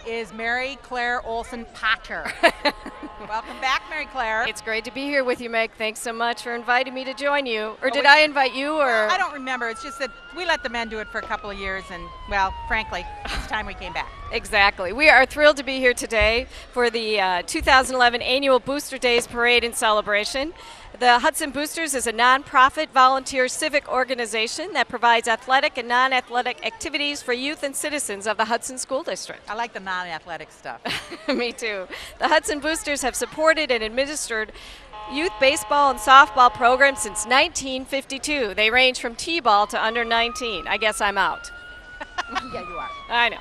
Is Mary Claire Olson Potter. Welcome back, Mary Claire. It's great to be here with you, Meg. Thanks so much for inviting me to join you. Or did I invite you? Or I don't remember. It's just that we let the men do it for a couple of years, and, well, frankly, it's time we came back. Exactly. We are thrilled to be here today for the 2011 Annual Booster Days Parade and Celebration. The Hudson Boosters is a nonprofit volunteer civic organization that provides athletic and non-athletic activities for youth and citizens of the Hudson School District. I like the non-athletic stuff. Me too. The Hudson Boosters have supported and administered youth baseball and softball programs since 1952. They range from T-ball to under 19. I guess I'm out. Yeah, you are. I know.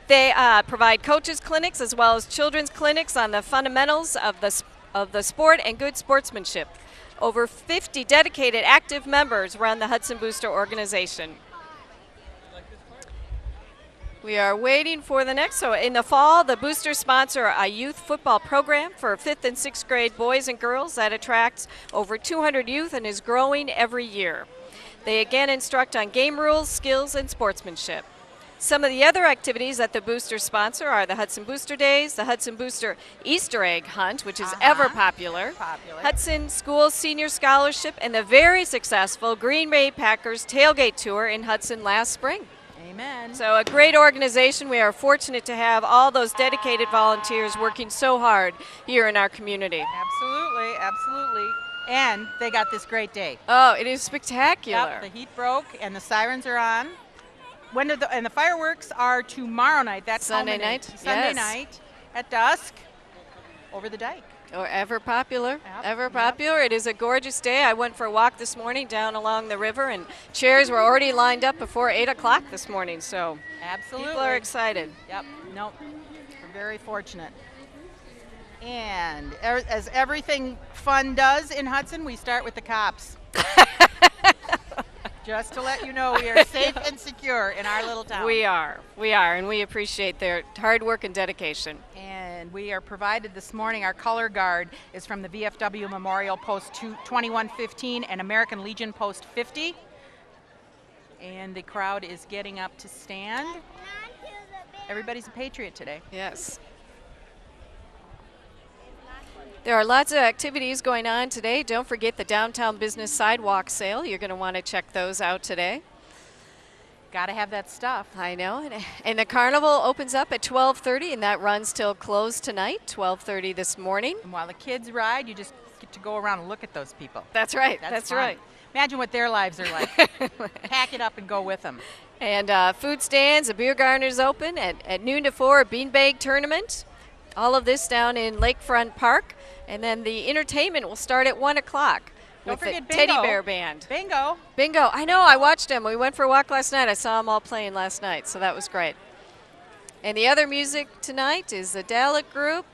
They provide coaches clinics as well as children's clinics on the fundamentals of the sport and good sportsmanship. Over 50 dedicated active members run the Hudson Booster organization. We are waiting for the next. So in the fall, the Boosters sponsor a youth football program for 5th and 6th grade boys and girls that attracts over 200 youth and is growing every year. They again instruct on game rules, skills, and sportsmanship. Some of the other activities that the Boosters sponsor are the Hudson Booster Days, the Hudson Booster Easter Egg Hunt, which is ever popular, Hudson School Senior Scholarship, and the very successful Green Bay Packers Tailgate Tour in Hudson last spring. Amen. So a great organization. We are fortunate to have all those dedicated volunteers working so hard here in our community. Absolutely, absolutely. And they got this great day. Oh, it is spectacular. Yep, the heat broke and the sirens are on. And the fireworks are tomorrow night. That's Sunday night. Sunday night at dusk over the dike. Or ever popular. Yep. Ever popular. It is a gorgeous day. I went for a walk this morning down along the river, and chairs were already lined up before 8 o'clock this morning. So absolutely, people are excited. Yep. No, we're very fortunate. And as everything fun does in Hudson, we start with the cops. Just to let you know, we are safe and secure in our little town. We are, and we appreciate their hard work and dedication. And we are provided this morning, our color guard is from the VFW Memorial Post 2115 and American Legion Post 50. And the crowd is getting up to stand. Everybody's a patriot today. Yes. There are lots of activities going on today. Don't forget the downtown business sidewalk sale. You're going to want to check those out today. Got to have that stuff. I know. And the carnival opens up at 12:30, and that runs till close tonight, 12:30 this morning. And while the kids ride, you just get to go around and look at those people. That's right. That's right. Imagine what their lives are like. Pack it up and go with them. And food stands, a beer garden is open at noon to 4, a beanbag tournament. All of this down in Lakefront Park. And then the entertainment will start at 1 o'clock. Don't forget the bingo. Teddy Bear Band. Bingo. Bingo. I know. I watched them. We went for a walk last night. I saw them all playing last night, so that was great. And the other music tonight is the Dalek Group.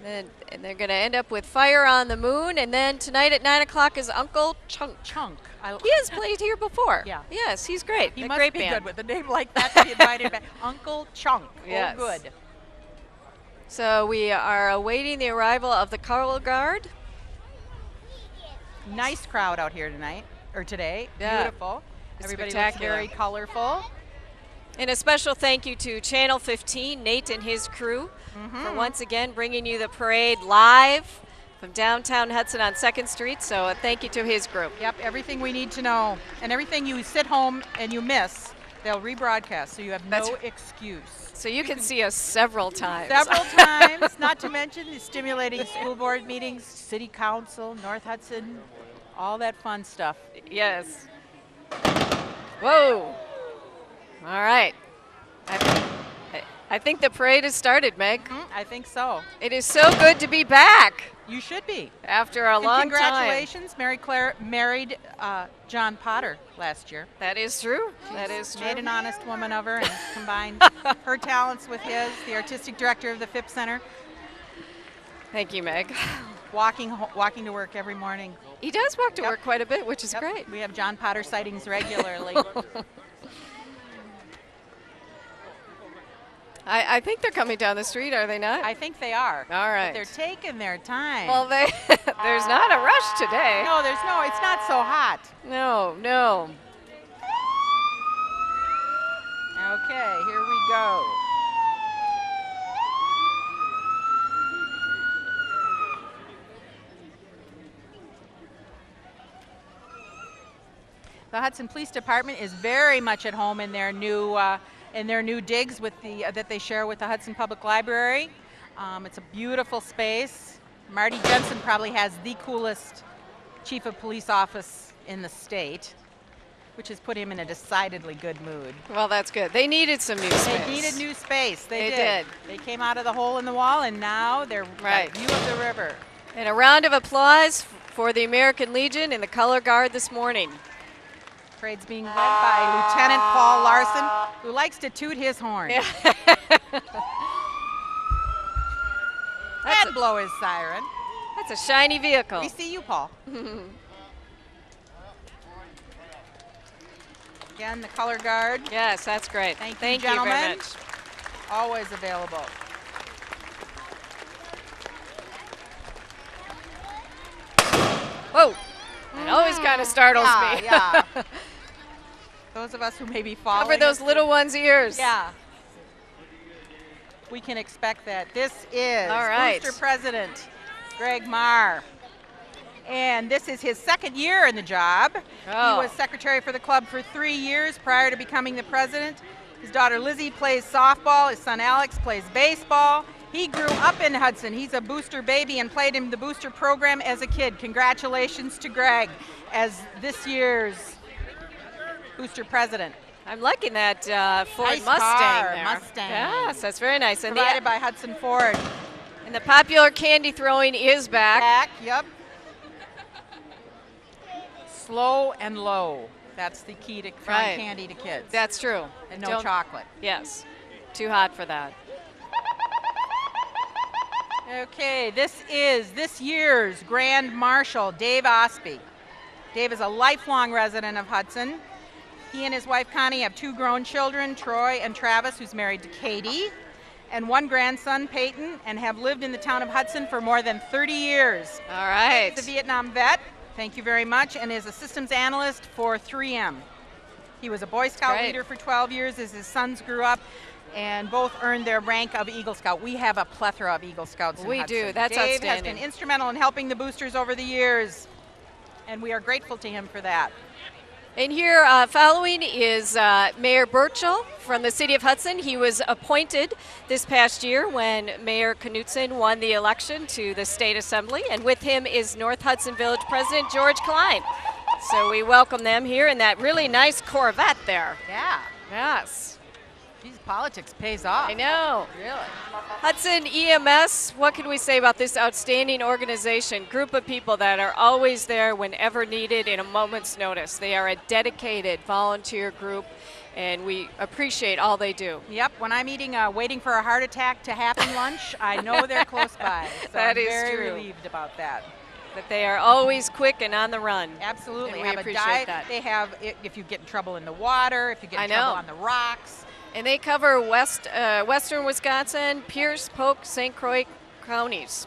And they're going to end up with Fire on the Moon. And then tonight at 9 o'clock is Uncle Chunk. He has played here before. Yeah. Yes, he's great. He must great be band. good with a name like that to be invited back. Uncle Chunk. Yes. Oh, good. So we are awaiting the arrival of the color guard. Nice crowd out here tonight, or today. Yeah. Beautiful. Everybody looks very colorful. And a special thank you to Channel 15, Nate and his crew, for once again bringing you the parade live from downtown Hudson on 2nd Street. So a thank you to his group. Yep, everything we need to know. And everything you sit home and you miss, they'll rebroadcast, so you have no excuse. So you can see us several times. Several times, not to mention the stimulating school board meetings, city council, North Hudson, all that fun stuff. Yes. Whoa. All right. I think the parade has started, Meg. I think so. It is so good to be back. You should be. After a long time. Congratulations. Mary Claire married John Potter last year. That is true. That is true. Made an honest woman of her and combined her talents with his, the artistic director of the Phipps Center. Thank you, Meg. Walking to work every morning. He does walk to work quite a bit, which is great. We have John Potter sightings regularly. I think they're coming down the street, are they not? I think they are. All right. But they're taking their time. Well, there's not a rush today. No, it's not so hot. No, no. Okay, here we go. The Hudson Police Department is very much at home in their new digs with that they share with the Hudson Public Library. It's a beautiful space. Marty Jensen probably has the coolest chief of police office in the state, which has put him in a decidedly good mood. Well, that's good. They needed some new space. They needed new space. They did. They came out of the hole in the wall, and now they're right. got a view of the river. And a round of applause for the American Legion and the Color Guard this morning. Parade's being led by Lieutenant Paul Larson, who likes to toot his horn. Yeah. And blow his siren. That's a shiny vehicle. We see you, Paul. Again, the Color Guard. Yes, that's great. Thank you, Thank you gentlemen. very much. Always available. Whoa. It always kind of startles me. Yeah. Those of us who may be following. Cover those little ones' ears. Yeah. We can expect that. This is all right. Booster President Greg Marr. And this is his second year in the job. Oh. He was secretary for the club for 3 years prior to becoming the president. His daughter Lizzie plays softball. His son Alex plays baseball. He grew up in Hudson. He's a Booster baby and played in the Booster program as a kid. Congratulations to Greg as this year's Booster president. I'm liking that Ford Nice Mustang car, there. Mustang. Yes, that's very nice. And Provided by Hudson Ford. and the popular candy throwing is back. Yep. Slow and low. That's the key to throwing Right. candy to kids. That's true. and no Don't- chocolate. Yes. Too hot for that. Okay, this is this year's Grand Marshal, Dave Osby. Dave is a lifelong resident of Hudson. He and his wife Connie have 2 grown children, Troy and Travis, who's married to Katie, and 1 grandson, Peyton, and have lived in the town of Hudson for more than 30 years. All right. He's a Vietnam vet, thank you very much, and is a systems analyst for 3M. He was a Boy Scout Great. leader for 12 years as his sons grew up, and both earned their rank of Eagle Scout. We have a plethora of Eagle Scouts in We Hudson. do. That's Dave has outstanding. been instrumental in helping the boosters over the years, and we are grateful to him for that. And here following is Mayor Burchell from the City of Hudson. He was appointed this past year when Mayor Knutson won the election to the State Assembly. And with him is North Hudson Village President George Klein. So we welcome them here in that really nice Corvette there. Yeah. Yes. Geez, politics pays off. I know. Really. Hudson EMS, what can we say about this outstanding organization? Group of people that are always there whenever needed in a moment's notice. They are a dedicated volunteer group, and we appreciate all they do. Yep, when I'm eating waiting for a heart attack to happen lunch, I know they're close by. So That I'm is very true. relieved about that. That they are always quick and on the run. Absolutely. And we have appreciate a dive. that. They have, if you get in trouble in the water, if you get in I trouble know. on the rocks. And they cover western Wisconsin, Pierce, Polk, St. Croix counties.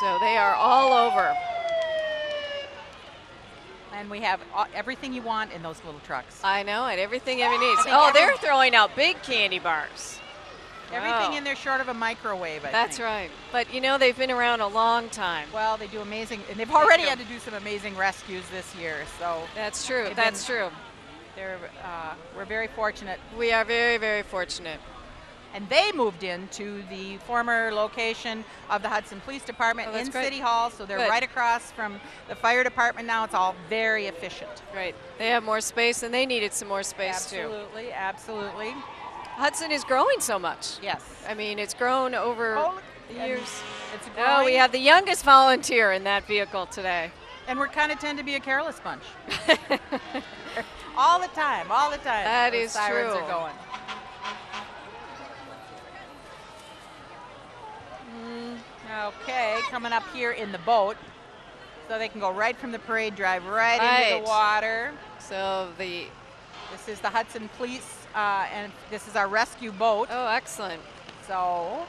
So they are all over. And we have everything you want in those little trucks. I know it, everything every needs. think Oh, every- they're throwing out big candy bars. Everything Wow. in there short of a microwave, I That's think. right. But you know, they've been around a long time. Well, they do amazing, and they've already do. had to do some amazing rescues this year. So That's true. They've That's been- true. we're very fortunate. We are very, very fortunate. And they moved into the former location of the Hudson Police Department Oh, that's in great. City Hall, so they're Good. right across from the fire department now. It's all very efficient. Great. They have more space, and they needed some more space too. Absolutely, absolutely. Hudson is growing so much. Yes. I mean, it's grown over Oh, look, the and years. It's Oh, growing, we have the youngest volunteer in that vehicle today. and we kind of tend to be a careless bunch. all the time, all the time. That those is sirens true. are going. Okay, coming up here in the boat, so they can go right from the parade drive right into Right. the water. So the This is the Hudson Police, and this is our rescue boat. Oh, excellent. So,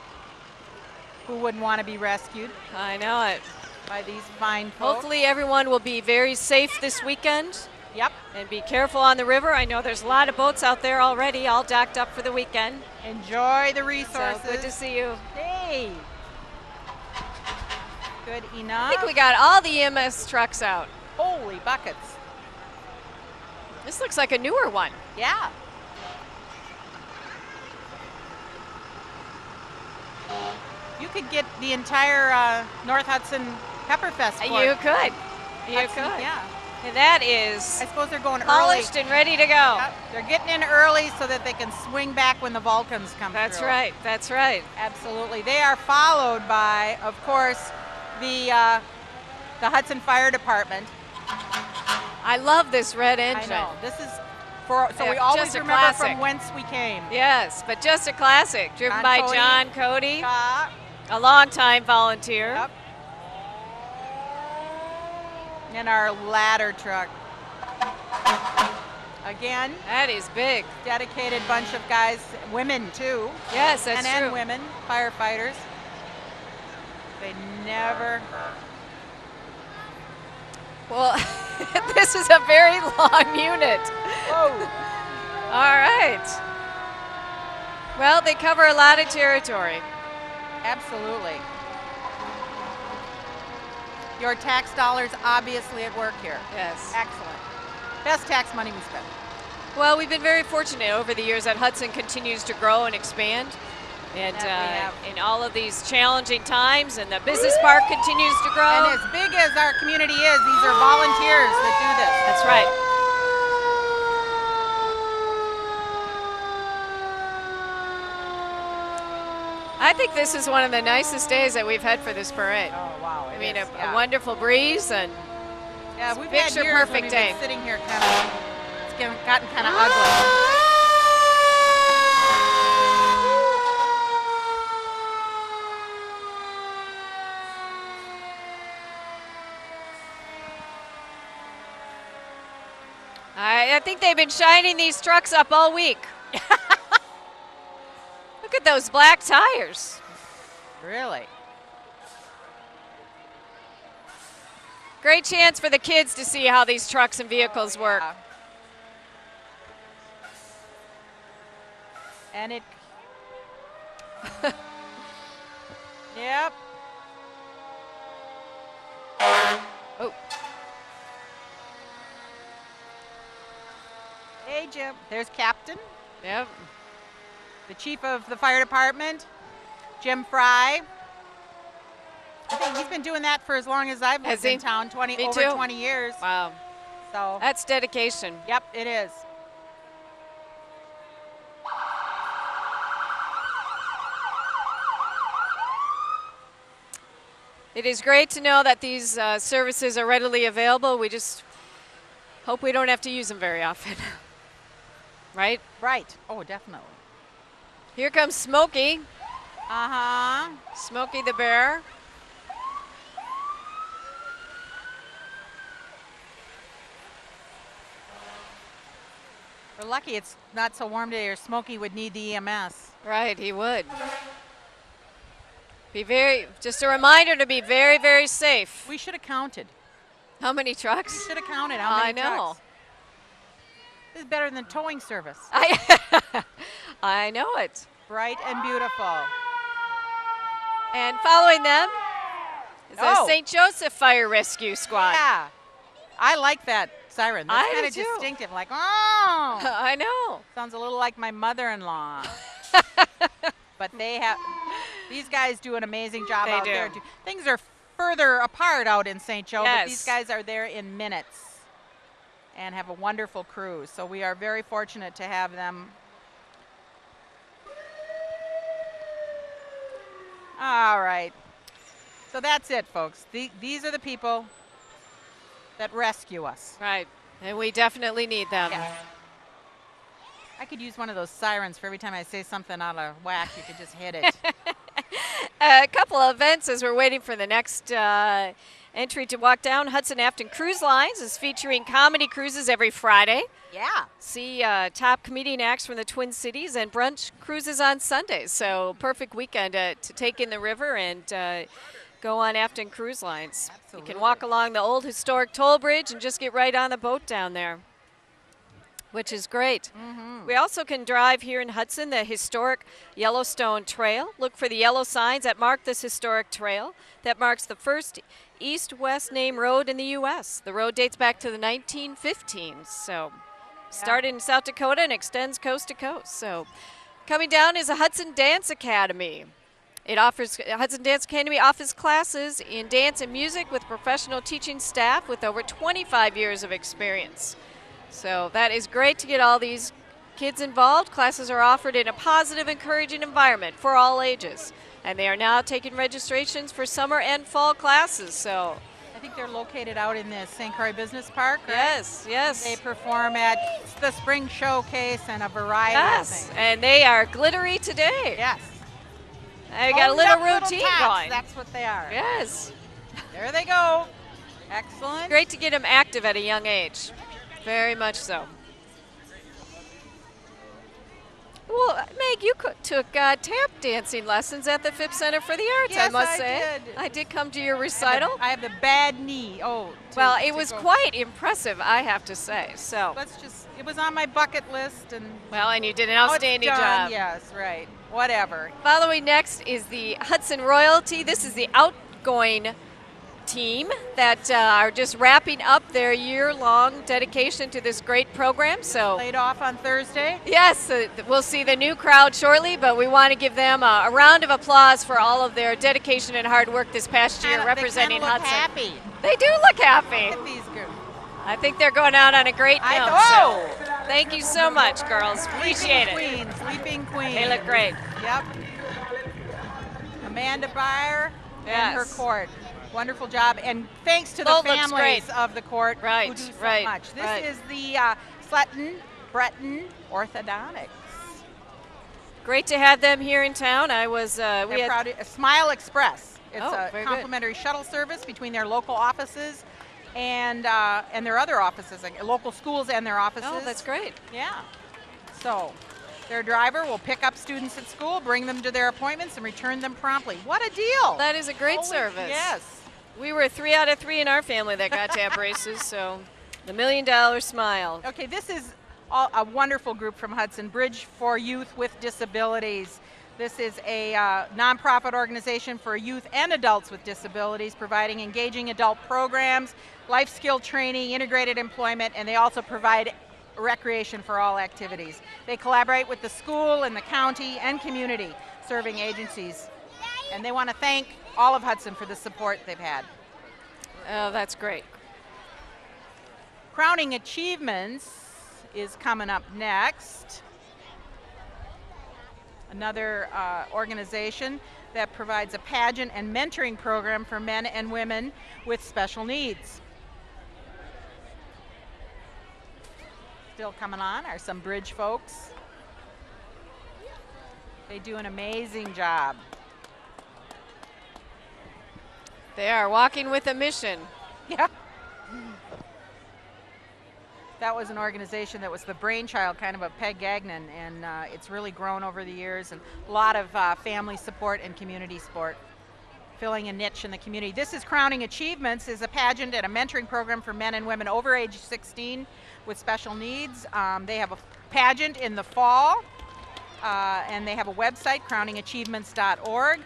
who wouldn't want to be rescued I know it. by these fine folks? Hopefully everyone will be very safe this weekend. Yep. And be careful on the river. I know there's a lot of boats out there already, all docked up for the weekend. Enjoy the resources. So good to see you. Hey. Good I enough. think we got all the EMS trucks out. Holy buckets. This looks like a newer one. Yeah. You could get the entire North Hudson Pepperfest. for You could. You Hudson, could. Yeah. And that is I suppose they're going polished early. and ready to go. Yep. They're getting in early so that they can swing back when the Vulcans come That's through. right. That's right. Absolutely. They are followed by, of course, the Hudson Fire Department. I love this red engine. I know. This is so Yeah, we always just a remember classic. from whence we came. Yes, but just a classic, driven John by Cody. John Cody, Yeah. a longtime volunteer. Yep. And our ladder truck. Again, That is big. dedicated bunch of guys, women too, Yes, that's and true. women, firefighters. They never. Well, this is a very long unit. Whoa. All right. Well, they cover a lot of territory. Absolutely. Your tax dollars obviously at work here. Yes. Excellent. Best tax money we spent. Well, we've been very fortunate over the years that Hudson continues to grow and expand. And That we have. in all of these challenging times, and the business park continues to grow. And as big as our community is, these are volunteers that do this. That's right. I think this is one of the nicest days that we've had for this parade. Oh, wow. I mean, is, a wonderful breeze, and yeah, we've had picture years when perfect we've day. been sitting here kind of, gotten kind of ugly. I think they've been shining these trucks up all week. Look at those black tires. Really? Great chance for the kids to see how these trucks and vehicles work. Yeah. And it. Yep. Oh, Hey, Jim. There's Captain, yep. the chief of the fire department, Jim Fry. I think he's been doing that for as long as I've Has lived in he? town, Me over too. 20 years. Wow, So, that's dedication. yep, it is. It is great to know that these services are readily available. We just hope we don't have to use them very often. Right? Right. Oh, definitely. Here comes Smokey. Uh-huh. Smokey the Bear. We're lucky it's not so warm today, or Smokey would need the EMS. Right, he would. Just a reminder to be very, very safe. We should have counted. How many We trucks? should have counted how many I know. trucks. This is better than towing service. I know it. Bright and beautiful. And following them is the Oh. St. Joseph Fire Rescue Squad. Yeah. I like that siren. That's I kind of do too. distinctive. Like, oh. I know. Sounds a little like my mother-in-law. But these guys do an amazing job They out do. there too. Things are further apart out in St. Joe, but these Yes. guys are there in minutes and have a wonderful crew. So we are very fortunate to have them. All right. So that's it, folks. These are the people that rescue us. Right. And we definitely need them. Yes. I could use one of those sirens for every time I say something out of whack. You could just hit it. A couple of events as we're waiting for the next Entry to walk down Hudson Afton Cruise Lines is featuring comedy cruises every Friday. Yeah. See top comedian acts from the Twin Cities and brunch cruises on Sundays. So perfect weekend to take in the river and go on Afton Cruise Lines. Absolutely. You can walk along the old historic toll bridge and just get right on the boat down there, which is great. We also can drive here in Hudson the historic Yellowstone Trail. Look for the yellow signs that mark this historic trail. That marks the first east-west name road in the U.S. The road dates back to the 1915s. So started in South Dakota and extends coast to coast. So coming down is a Hudson Dance Academy. Hudson Dance Academy offers classes in dance and music with professional teaching staff with over 25 years of experience. So that is great to get all these kids involved. Classes are offered in a positive, encouraging environment for all ages. And they are now taking registrations for summer and fall classes. So I think they're located out in the St. Croix Business Park, right? yes, yes. They perform at the Spring Showcase and a variety of Yes, things. and they are glittery today. Yes. They got a Honed little up routine tots, going. That's what they are. Yes. There they go. Excellent. Great to get them active at a young age. Very much so. Well, Meg, you took tap dancing lessons at the Phipps Center for the Arts, I Yes, must I say. did. I did come to your recital. I have the bad knee. Oh. Well, it was quite impressive, I have to say. So, It was on my bucket list, and well, and you did an now it's outstanding done. job. Yes, right. Whatever. Following next is the Hudson Royalty. This is the outgoing team that are just wrapping up their year-long dedication to this great program. So, Laid off on Thursday. yes, we'll see the new crowd shortly, but we want to give them a round of applause for all of their dedication and hard work this past year representing they kinda look Hudson. happy. They do look happy. Look at these groups. I think they're going out on a great I note. know. So thank you so much, girls. Appreciate it. Sleeping Queen. They look great. Yep. Amanda Byer and her Yes. court. Wonderful job, and thanks to the Boat looks families great. of the court Right, who do so right, much. This right. is the Sutton Breton Orthodontics. Great to have them here in town. I was we They're had proud of, Smile Express. It's Oh, a very good. complimentary shuttle service between their local offices and their other offices, like local schools and their offices. Oh, that's great. Yeah. So their driver will pick up students at school, bring them to their appointments, and return them promptly. What a deal! That is a great Holy- service. Yes. We were 3 out of 3 in our family that got tap braces, so the $1 Million Smile. Okay, this is a wonderful group from Hudson, Bridge for Youth with Disabilities. This is a nonprofit organization for youth and adults with disabilities, providing engaging adult programs, life skill training, integrated employment, and they also provide recreation for all activities. They collaborate with the school and the county and community serving agencies, and they want to thank all of Hudson for the support they've had. Oh, that's great. Crowning Achievements is coming up next. Another organization that provides a pageant and mentoring program for men and women with special needs. Still coming on are some Bridge folks. They do an amazing job. They are walking with a mission. Yeah. That was an organization that was the brainchild kind of a Peg Gagnon, and it's really grown over the years, and a lot of family support and community support, filling a niche in the community. This is Crowning Achievements, is a pageant and a mentoring program for men and women over age 16 with special needs. They have a pageant in the fall, and they have a website, crowningachievements.org,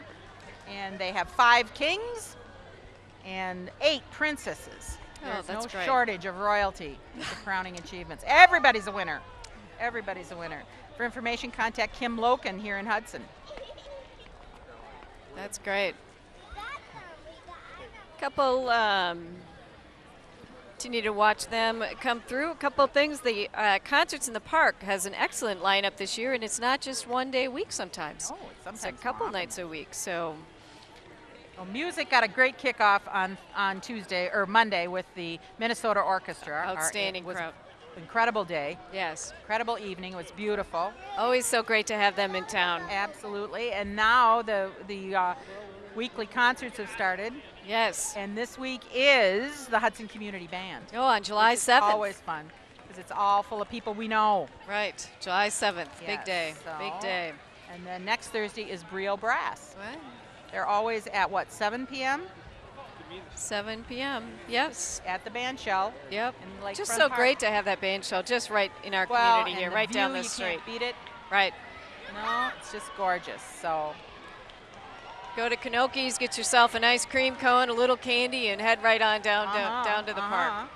and they have 5 kings and 8 princesses. Oh, There's that's no great. shortage of royalty with the Crowning Achievements. Everybody's a winner. Everybody's a winner. For information, contact Kim Loken here in Hudson. That's great. Couple, continue to watch them come through. A couple of things. The Concerts in the Park has an excellent lineup this year, and it's not just one day a week sometimes. Oh, it's It's sometimes a couple often. nights a week. So Well, music got a great kickoff on Tuesday or Monday with the Minnesota Orchestra. Outstanding It was crowd. Incredible day, yes, incredible evening. It was beautiful. always so great to have them in town. Absolutely. And now the weekly concerts have started. Yes. And this week is the Hudson Community Band. Oh, on July Which is 7th. always fun because it's all full of people we know. Right. July 7th. Big Yes, day. so- Big day. And then next Thursday is Brio Brass. What? They're always at what, 7 p.m. 7 p.m. Yes. at the band shell. Yep. in Lakefront Just so Park. great to have that band show just right in our Well, community here, and right down view, the you street. can't beat it. Right. No, it's just gorgeous. So Go to Kanoki's, get yourself an ice cream cone, a little candy, and head right on down to the park.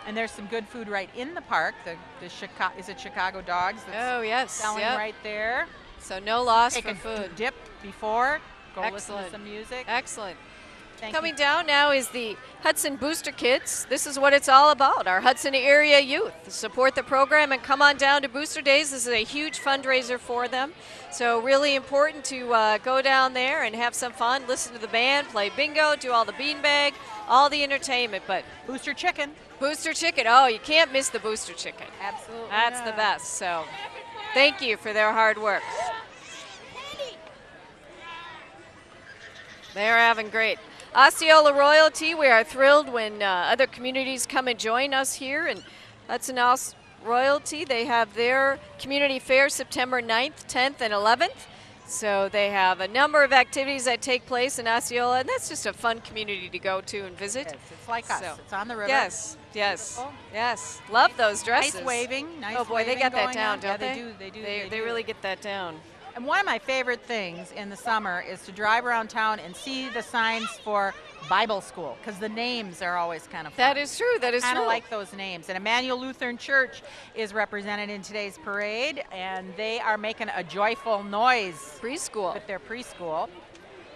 And there's some good food right in the park. The Chicago, is it Chicago Dogs that's Oh, yes. selling Yep. right there. So no loss Take for a food. dip before. Go listen Excellent. to some music. Excellent. Thank Coming you. down now is the Hudson Booster Kids. This is what it's all about, our Hudson area youth. Support the program and come on down to Booster Days. This is a huge fundraiser for them. So really important to go down there and have some fun, listen to the band, play bingo, do all the beanbag, all the entertainment. But Booster Chicken. Booster Chicken, oh, you can't miss the Booster Chicken. Absolutely. That's the best. So thank you for their hard work. They're having great. Osceola Royalty, we are thrilled when other communities come and join us here. And Hudson Royalty, they have their community fair September 9th, 10th, and 11th. So they have a number of activities that take place in Osceola, and that's just a fun community to go to and visit. Yes, it's like us. So- It's on the river. Yes, yes, Beautiful. yes. Love those dresses. Nice waving. Nice Oh boy, they waving got that going down, on. don't Yeah, they? They do. They do. really get that down. And one of my favorite things in the summer is to drive around town and see the signs for Bible school, because the names are always kind of fun. That is true. That is Kind true. of like those names. And Emmanuel Lutheran Church is represented in today's parade, and they are making a joyful noise preschool. with their preschool.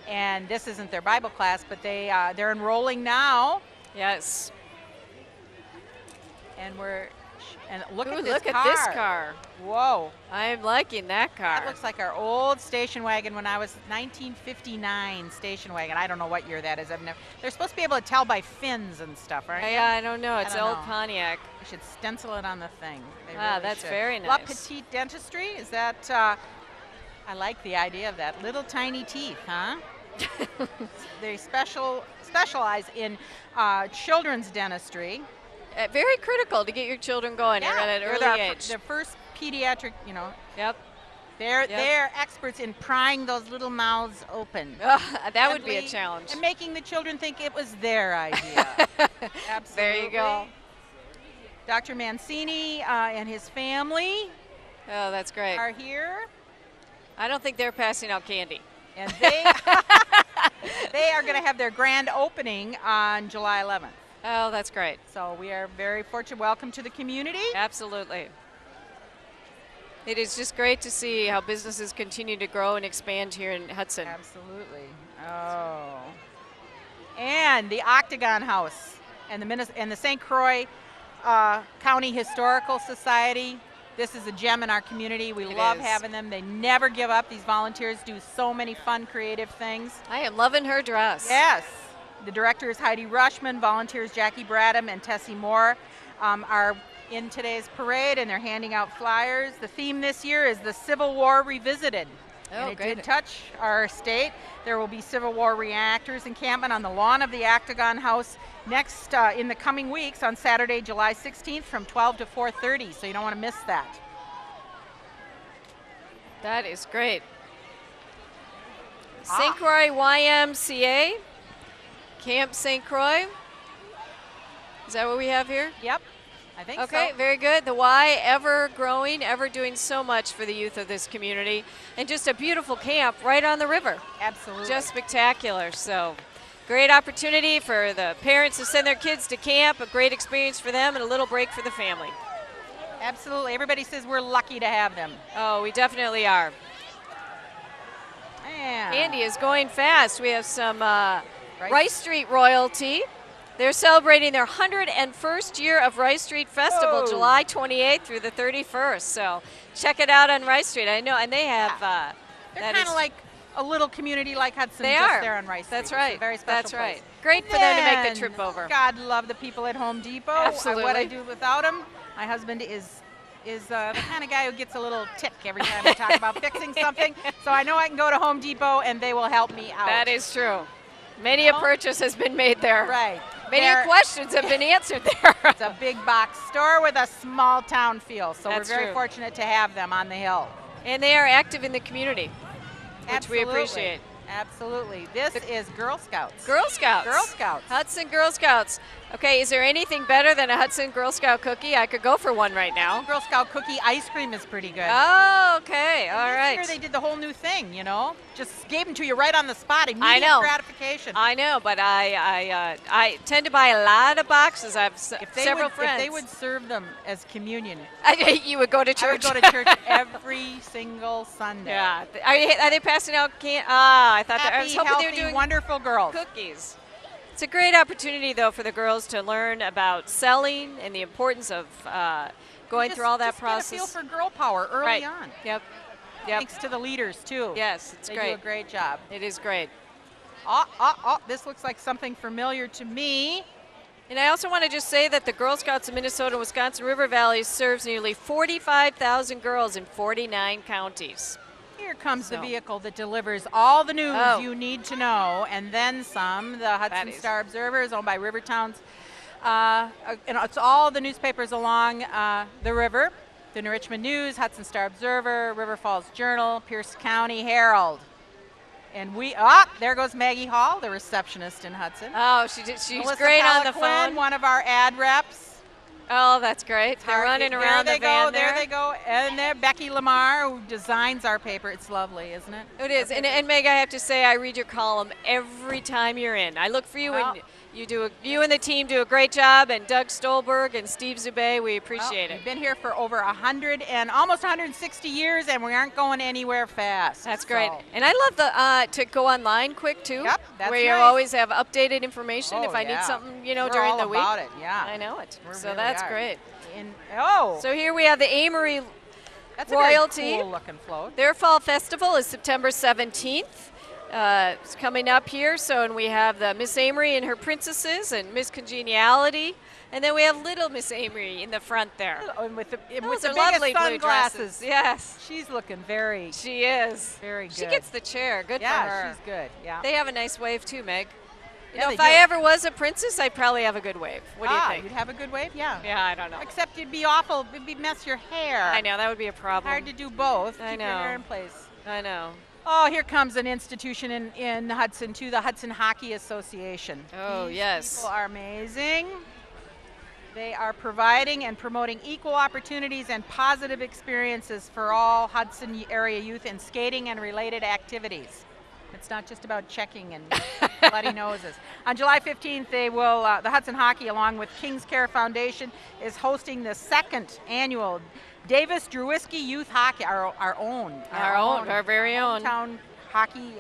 And this isn't their Bible class, but they're enrolling now, Yes. and look Ooh, at this look car. at this car. Whoa. I'm liking that car. That looks like our old station wagon when I was 1959 station wagon. I don't know what year that is. They're supposed to be able to tell by fins and stuff, aren't they? I don't know. It's don't old know. Pontiac. We should stencil it on the thing. They Ah, really that's should. very La nice. Petite Dentistry, is that, I like the idea of that. Little tiny teeth, huh? They specialize in children's dentistry. Very critical to get your children going at an they're early age. the first pediatric, Yep. they're experts in prying those little mouths open. That would be a gently, challenge. And making the children think it was their idea. Absolutely. There you go. Dr. Mancini and his family Oh, that's great. are here, I don't think they're passing out candy. and they they are going to have their grand opening on July 11th. Oh, that's great. So we are very fortunate. Welcome to the community. Absolutely. It is just great to see how businesses continue to grow and expand here in Hudson. Absolutely. Oh. And the Octagon House and the St. Croix County Historical Society. This is a gem in our community. We It love is. having them. They never give up. These volunteers do so many fun, creative things. I am loving her dress. Yes. The director is Heidi Rushman. Volunteers Jackie Bradham and Tessie Moore are in today's parade, and they're handing out flyers. The theme this year is the Civil War Revisited. And it great. did touch our state. There will be Civil War reenactors encampment on the lawn of the Octagon House next in the coming weeks on Saturday, July 16th from 12 to 4:30, so you don't want to miss that. That is great. Ah. St. Croix YMCA, Camp St. Croix. Is that what we have here? Yep, I think Okay, so. very good. The Y, ever growing, ever doing so much for the youth of this community. And just a beautiful camp right on the river. Absolutely. Just spectacular. So great opportunity for the parents to send their kids to camp, a great experience for them, and a little break for the family. Absolutely. Everybody says we're lucky to have them. Oh, we definitely are. And Andy is going fast. We have some Rice Street royalty. They're celebrating their 101st year of Rice Street Festival, Whoa. July 28th through the 31st. So check it out on Rice Street. I know, and they have. they're that kind is- of like a little community like Hudson, They just are. there on Rice Street. That's It's a right. very special That's place. right. Great for them to make the Then, trip over. God love the people at Home Depot. Absolutely. What I do without them. My husband is is the kind of guy who gets a little tick every time we talk about fixing something. So I know I can go to Home Depot and they will help me out. That is true. Many a purchase has been made there. Right. Many questions have been answered there. It's a big box store with a small town feel. So That's we're very true. fortunate to have them on the hill. And they are active in the community, which Absolutely. we appreciate. Absolutely. This is Girl Scouts. Girl Scouts. Girl Scouts. Hudson Girl Scouts. Okay, is there anything better than a Hudson Girl Scout cookie? I could go for one right now. Girl Scout cookie ice cream is pretty good. Oh, okay. All right. This year they did the whole new thing, you know? Just gave them to you right on the spot. Immediate gratification. I know, but I tend to buy a lot of boxes. I have several friends. If they would serve them as communion, you would go to church. I would go to church every single Sunday. Yeah. Are they passing out I thought Happy, I was hoping healthy, they were doing wonderful girls. cookies. It's a great opportunity, though, for the girls to learn about selling and the importance of going through all that process. Get a feel for girl power early on. Yep. Thanks to the leaders, too. Yes, it's they great. They do a great job. It is great. This looks like something familiar to me. And I also want to just say that the Girl Scouts of Minnesota and Wisconsin River Valley serves nearly 45,000 girls in 49 counties. Here comes the vehicle that delivers all the news you need to know, and then some. The Hudson Star Observer is owned by Rivertowns. It's all the newspapers along the river. The New Richmond News, Hudson Star Observer, River Falls Journal, Pierce County Herald. And there goes Maggie Hall, the receptionist in Hudson. Oh, she's Melissa great on the Palaquin, phone. One of our ad reps. Oh, that's great. They're running around the van there. There they go. And there, Becky Lamar, who designs our paper. It's lovely, isn't it? It is. And Meg, I have to say, I read your column every time you're in. I look for you, and you and the team do a great job. And Doug Stolberg and Steve Zubay, we appreciate it. We've been here for over 100 and almost 160 years, and we aren't going anywhere fast. That's great. And I love to go online quick too. Yep, that's where you nice. always have updated information if I yeah. need something, We're during all the week. about it, yeah. I know it. We So really that's are. great. So here we have the Amory that's Royalty. A very cool-looking float. Their fall festival is September 17th. It's coming up here. And we have the Miss Amory and her princesses and Miss Congeniality. And then we have little Miss Amory in the front there. And with the Those are biggest lovely blue sunglasses. dresses. Yes. She's looking very, She is. very good. She gets the chair. Good for her. Yeah, she's good. Yeah. They have a nice wave too, Meg. Yeah, if they I do. ever was a princess, I'd probably have a good wave. What do you think? You'd have a good wave? Yeah. Yeah, I don't know. Except it'd be awful. It'd be mess your hair. I know, that would be a problem. Hard to do both. I Keep know. your hair in place. I know. Oh, here comes an institution in Hudson, too, the Hudson Hockey Association. Oh, These yes. people are amazing. They are providing and promoting equal opportunities and positive experiences for all Hudson area youth in skating and related activities. It's not just about checking and bloody noses. On July 15th, they will, the Hudson Hockey, along with King's Care Foundation, is hosting the second annual Davis Drewiski Youth Hockey, our very own. Hometown hockey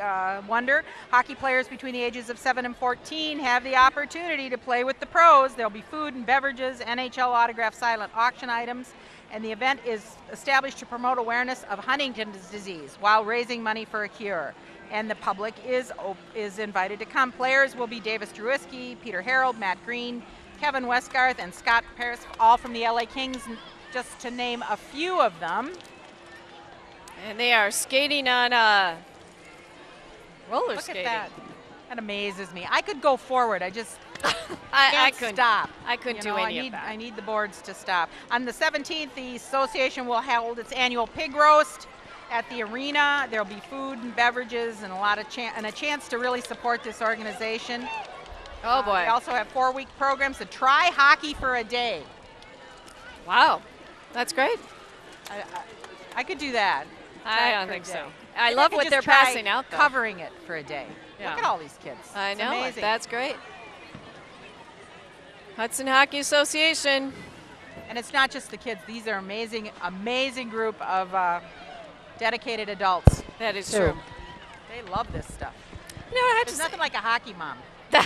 wonder. Hockey players between the ages of 7 and 14 have the opportunity to play with the pros. There'll be food and beverages, NHL autograph silent auction items, and the event is established to promote awareness of Huntington's disease while raising money for a cure. And the public is invited to come. Players will be Davis Drewiski, Peter Harold, Matt Green, Kevin Westgarth, and Scott Paris, all from the LA Kings, just to name a few of them. And they are skating on roller skating. Look at that. That amazes me. I could go forward. I just I can't couldn't stop. I couldn't do any of that. I need the boards to stop. On the 17th, the association will hold its annual pig roast at the arena. There'll be food and beverages and a chance to really support this organization. Oh boy. They also have 4-week programs to try hockey for a day. Wow. That's great. I could do that. I don't think so. I Maybe love could what just they're try passing out, though. Covering it for a day. Yeah. Look at all these kids. I It's know. amazing. That's great. Hudson Hockey Association. And it's not just the kids. These are amazing, amazing group of dedicated adults. That is too. true. They love this stuff. No, I have There's to nothing like a hockey mom. say.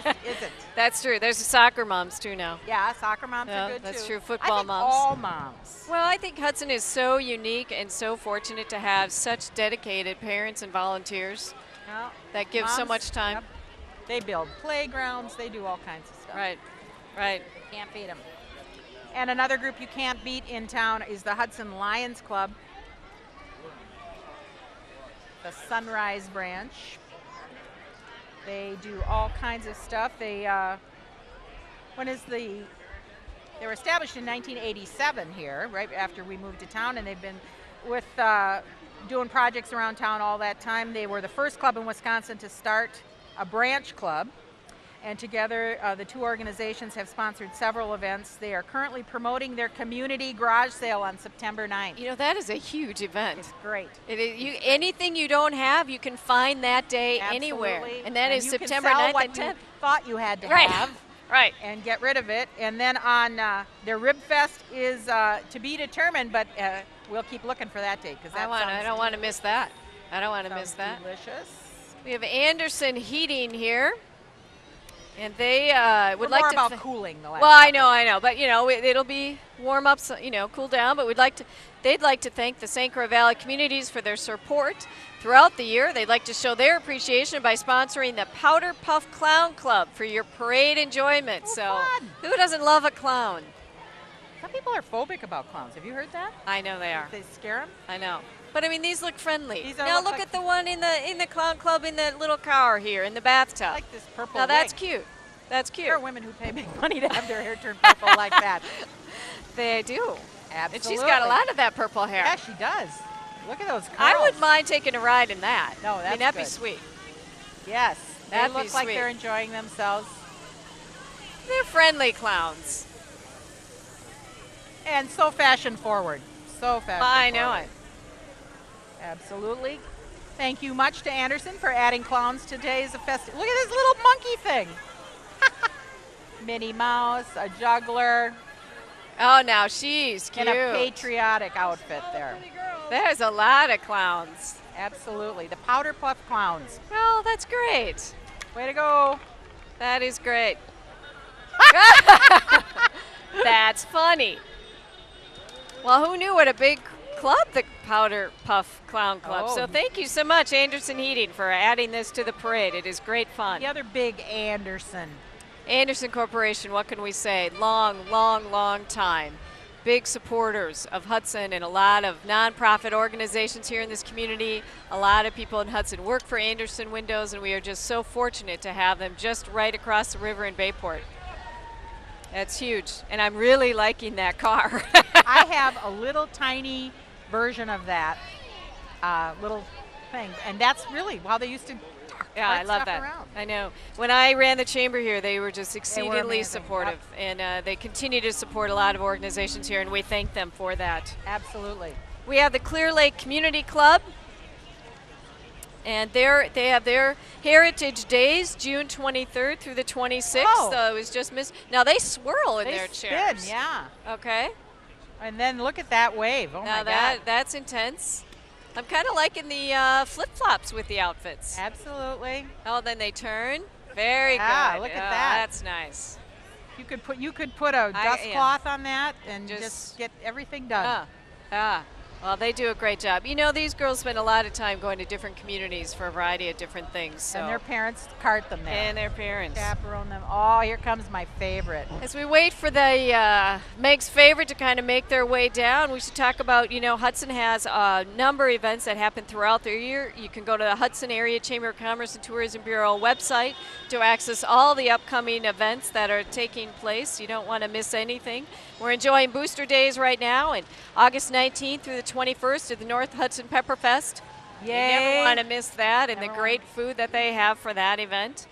Just isn't. That's true. There's soccer moms too now. Yeah, soccer moms Yeah, are good that's too. true. Football I think moms. all moms. Well, I think Hudson is so unique and so fortunate to have such dedicated parents and volunteers No, that give so moms, much time. yep. They build playgrounds. They do all kinds of stuff. Right, right. Can't beat them. And another group you can't beat in town is the Hudson Lions Club, the Sunrise branch. They do all kinds of stuff. They were established in 1987 here, right after we moved to town, and they've been with doing projects around town all that time. They were the first club in Wisconsin to start a branch club, and together the two organizations have sponsored several events. They are currently promoting their community garage sale on September 9th. You know, that is a huge event. It's great. Anything you don't have, you can find that day anywhere. Absolutely. And that is you September can sell 9th what and 10th. You thought you had to Right. have. Right. And get rid of it. And then on their Rib Fest is to be determined, but we'll keep looking for that date because I don't want to miss that. I don't want to miss that. Delicious. We have Anderson Heating here, and they would We're like more to. about cooling the last. Well, I know, but you know, it'll be warm up, cool down. But they'd like to thank the St. Croix Valley communities for their support throughout the year. They'd like to show their appreciation by sponsoring the Powder Puff Clown Club for your parade enjoyment. Oh, so, fun. who doesn't love a clown? Some people are phobic about clowns. Have you heard that? I know they are. They scare them. I know. But I mean, these look friendly. These Now look look like- at the one in the clown club in the little car here in the bathtub. I like this purple. Now that's wig. cute. That's cute. There are women who pay big money to have their hair turned purple like that. They do. Absolutely. And she's got a lot of that purple hair. Yeah, she does. Look at those curls. I wouldn't mind taking a ride in that. No, I mean, that's that'd be good. sweet. Yes. That'd They be look like sweet. they're enjoying themselves. They're friendly clowns. And so fashion forward. So fashion I know forward. it. Absolutely. Thank you much to Anderson for adding clowns to today's festival. Look at this little monkey thing. Minnie Mouse, a juggler, Oh, now she's cute. in a patriotic outfit there. There's a lot of clowns. Absolutely. The Powder Puff Clowns. Oh, that's great. Way to go. That is great. That's funny. Well, who knew what a big club the Powder Puff Clown Club. Oh. So thank you so much, Anderson Heating, for adding this to the parade. It is great fun. The other big Anderson. Anderson Corporation, what can we say? Long, long, long time. Big supporters of Hudson and a lot of nonprofit organizations here in this community. A lot of people in Hudson work for Anderson Windows, and we are just so fortunate to have them just right across the river in Bayport. That's huge, and I'm really liking that car. I have a little tiny version of that little thing, and that's really how they used to Yeah, I cart love stuff that. around. I know. When I ran the chamber here, they were just exceedingly amazing. supportive, and they continue to support a lot of organizations here, and we thank them for that. Absolutely. We have the Clear Lake Community Club, and they have their Heritage Days, June 23rd through the 26th. Oh. So it was just now they swirl in They their spin, chairs. yeah. Okay. And then look at that wave. Oh Now my God. that's intense. I'm kind of liking the flip-flops with the outfits. Absolutely. Oh, then they turn. Very Ah, good. look at Oh, that. That's nice. You could put a dust yeah. cloth on that and Just- just get everything done. Well, they do a great job. You know, these girls spend a lot of time going to different communities for a variety of different things. So. And their parents cart them there. And their parents. Chaperone them. Oh, here comes my favorite. As we wait for the Meg's favorite to kind of make their way down, we should talk about, Hudson has a number of events that happen throughout the year. You can go to the Hudson Area Chamber of Commerce and Tourism Bureau website to access all the upcoming events that are taking place. You don't want to miss anything. We're enjoying Booster Days right now, and August 19th through the 21st at the North Hudson Pepper Fest. Yay. You never want to miss that, and the Never great food that they have for that event.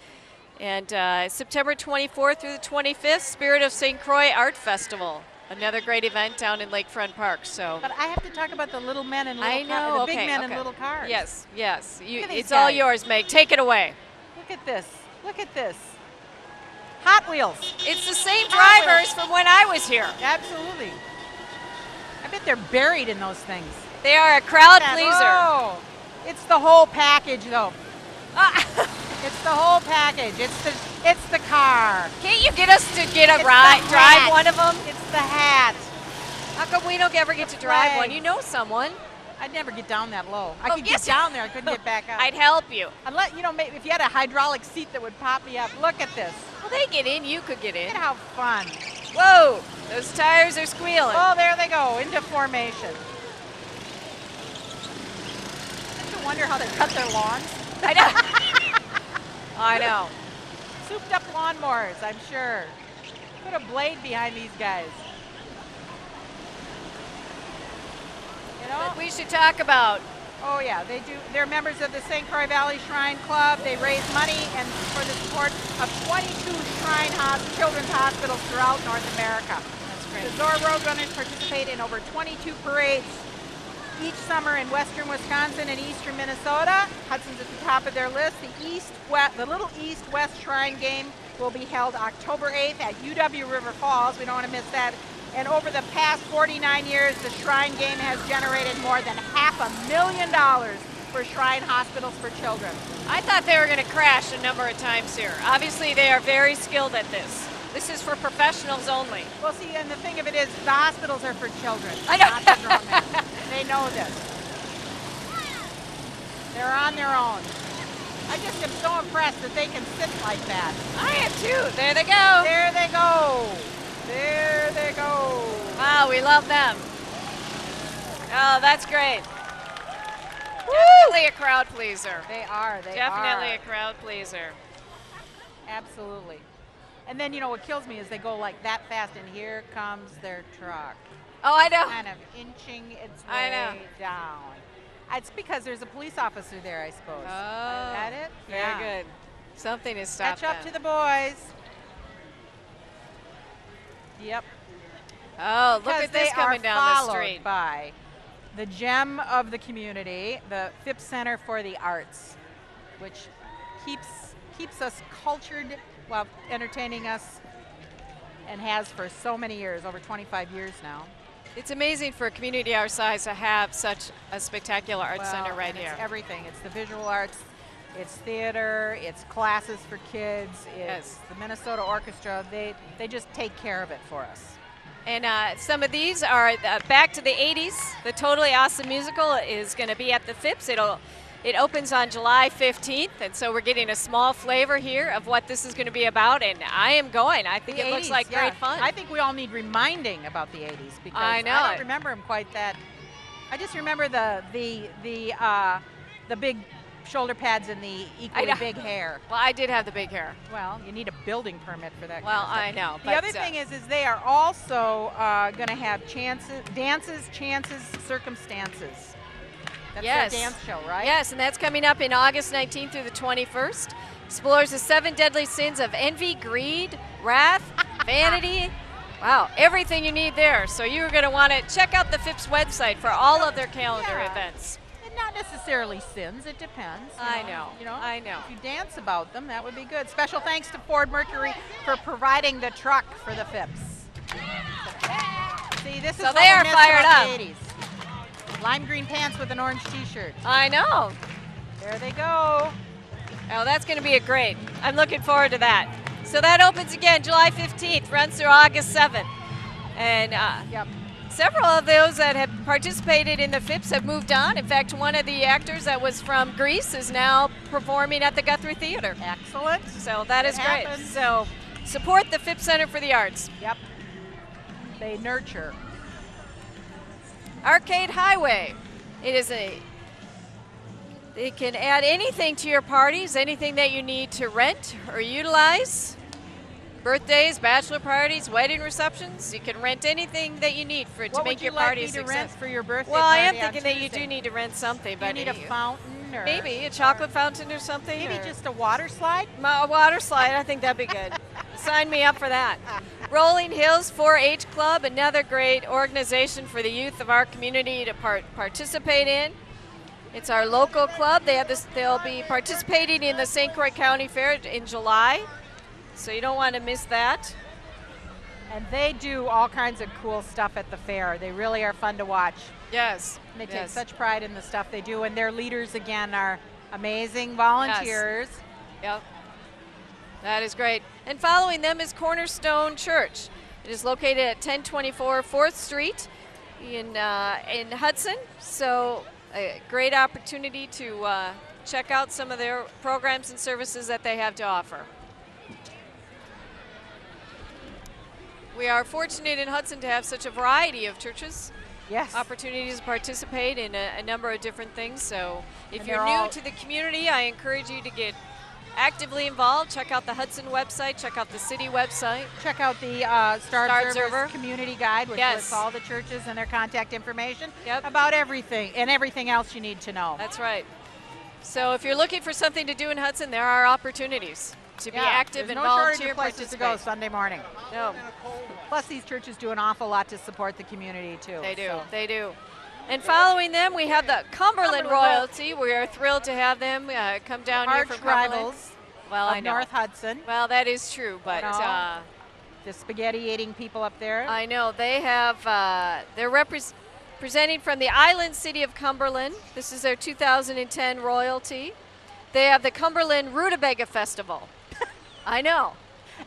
And September 24th through the 25th, Spirit of St. Croix Art Festival. Another great event down in Lakefront Park. So But I have to talk about the little men in little I know, the okay, big men okay. in little cars. Yes. Look at these It's all guys. yours, Meg. Take it away. Look at this. Look at this. Hot Wheels. It's the same Hot drivers from when I was here. Absolutely. I bet they're buried in those things. They are a crowd That- pleaser. Oh, it's the whole package, though. Ah, It's the whole package. It's the car. can't you get us to get a It's ride, the drive hat. one of them? It's the hat. How come we don't ever get to drive flag. one? You know someone. I'd never get down that low. I Oh, could yes. get down there. I couldn't get back up. I'd help you. Unless, maybe if you had a hydraulic seat that would pop me up. Look at this. Well, they get in. You could get Look in. at how fun. Whoa, those tires are squealing. Oh, there they go, into formation. Don't you wonder how they cut their lawns? I know. I know. Souped up lawnmowers, I'm sure. Put a blade behind these guys. You know? That we should talk about. Oh yeah, they do. They're members of the St. Croix Valley Shrine Club. They raise money and for the support of 22 children's hospitals throughout North America. That's great. The Zora Road Runners participate in over 22 parades each summer in western Wisconsin and eastern Minnesota. Hudson's at the top of their list. The Little East-West Shrine Game will be held October 8th at UW River Falls. We don't want to miss that. And over the past 49 years, the Shrine Game has generated more than $500,000 for Shrine Hospitals for Children. I thought they were going to crash a number of times here. Obviously, they are very skilled at this. This is for professionals only. Well, see, and the thing of it is, the hospitals are for children, I know. not for grown men. They know this. They're on their own. I just am so impressed that they can sit like that. I am too. There they go. There they go. There they go. Wow, we love them. Oh, that's great. Definitely a crowd pleaser. They are. They Definitely are. a crowd pleaser. Absolutely. And then, you know, what kills me is they go like that fast, and here comes their truck. Oh, I know. Kind of inching its I know. way down. It's because there's a police officer there, I suppose. Oh, Is that it? Very Yeah. good. Something to stop Catch up them. to the boys. Yep. Oh, look Because at this they coming are down the followed street. by the gem of the community, the Phipps Center for the Arts, which keeps us cultured while entertaining us, and has for so many years, over 25 years now. It's amazing for a community our size to have such a spectacular art center right and here. It's everything. It's the visual arts, it's theater, it's classes for kids, it's the Minnesota Orchestra. They just take care of it for us. And some of these are back to the 80s. The Totally Awesome Musical is going to be at the Phipps. It opens on July 15th, and so we're getting a small flavor here of what this is going to be about, and I am going. I think it looks like great fun. I think we all need reminding about the 80s because I know I don't it. remember them quite that. I just remember the big shoulder pads and the equally big hair. Well, I did have the big hair. Well, you need a building permit for that. Well, kind of stuff. I know. The but other thing is they are also going to have dances, chances, circumstances. That's yes. their dance show, right? Yes, and that's coming up in August 19th through the 21st. Explores the 7 deadly sins of envy, greed, wrath, vanity. Wow, everything you need there. So you're going to want to check out the Phipps website for all of their calendar events. And not necessarily sins, it depends. I know. I know. If you dance about them, that would be good. Special thanks to Ford Mercury for providing the truck for the Phipps. See, this is So what they we are missed fired about up. the 80s. Lime green pants with an orange t-shirt. I know. There they go. Oh, that's going to be a great. I'm looking forward to that. So that opens again July 15th, runs through August 7th. And Yep. several of those that have participated in the Phipps have moved on. In fact, one of the actors that was from Greece is now performing at the Guthrie Theater. Excellent. So that is great. happens. So support the Phipps Center for the Arts. Yep. They nurture. Arcade Highway. They can add anything to your parties, anything that you need to rent or utilize. Birthdays, bachelor parties, wedding receptions. You can rent anything that you need to make your party a What would you like me to success. rent for your birthday Well, I party am on thinking that you Tuesday? do need to rent something, Do you but need a fountain or maybe a chocolate fountain or something. maybe or just a water slide? a water slide. I think that'd be good. Sign me up for that. Rolling Hills 4-H Club, another great organization for the youth of our community to participate in. It's our local club. They'll be participating in the St. Croix County Fair in July, so you don't want to miss that. And they do all kinds of cool stuff at the fair. They really are fun to watch. Yes. And they take yes. such pride in the stuff they do, and their leaders again are amazing volunteers. Yep. That is great. And following them is Cornerstone Church. It is located at 1024 4th Street in Hudson. So a great opportunity to check out some of their programs and services that they have to offer. We are fortunate in Hudson to have such a variety of churches. Yes. Opportunities to participate in a number of different things. So if And you're they're new all- to the community, I encourage you to get actively involved. Check out the Hudson website, check out the city website. Check out the Star Observer community guide, which lists all the churches and their contact information about everything and everything else you need to know. That's right. So if you're looking for something to do in Hudson, there are opportunities to be active and no shortage volunteer of places to go Sunday morning. No. Plus, these churches do an awful lot to support the community, too. They do, so. they do. And following them, we have the Cumberland Royalty. We are thrilled to have them come down here from Cumberland. Rivals well, of I know. North Hudson. Well, that is true, but the spaghetti-eating people up there. I know they have. They're presenting from the island city of Cumberland. This is their 2010 royalty. They have the Cumberland Rutabaga Festival. I know.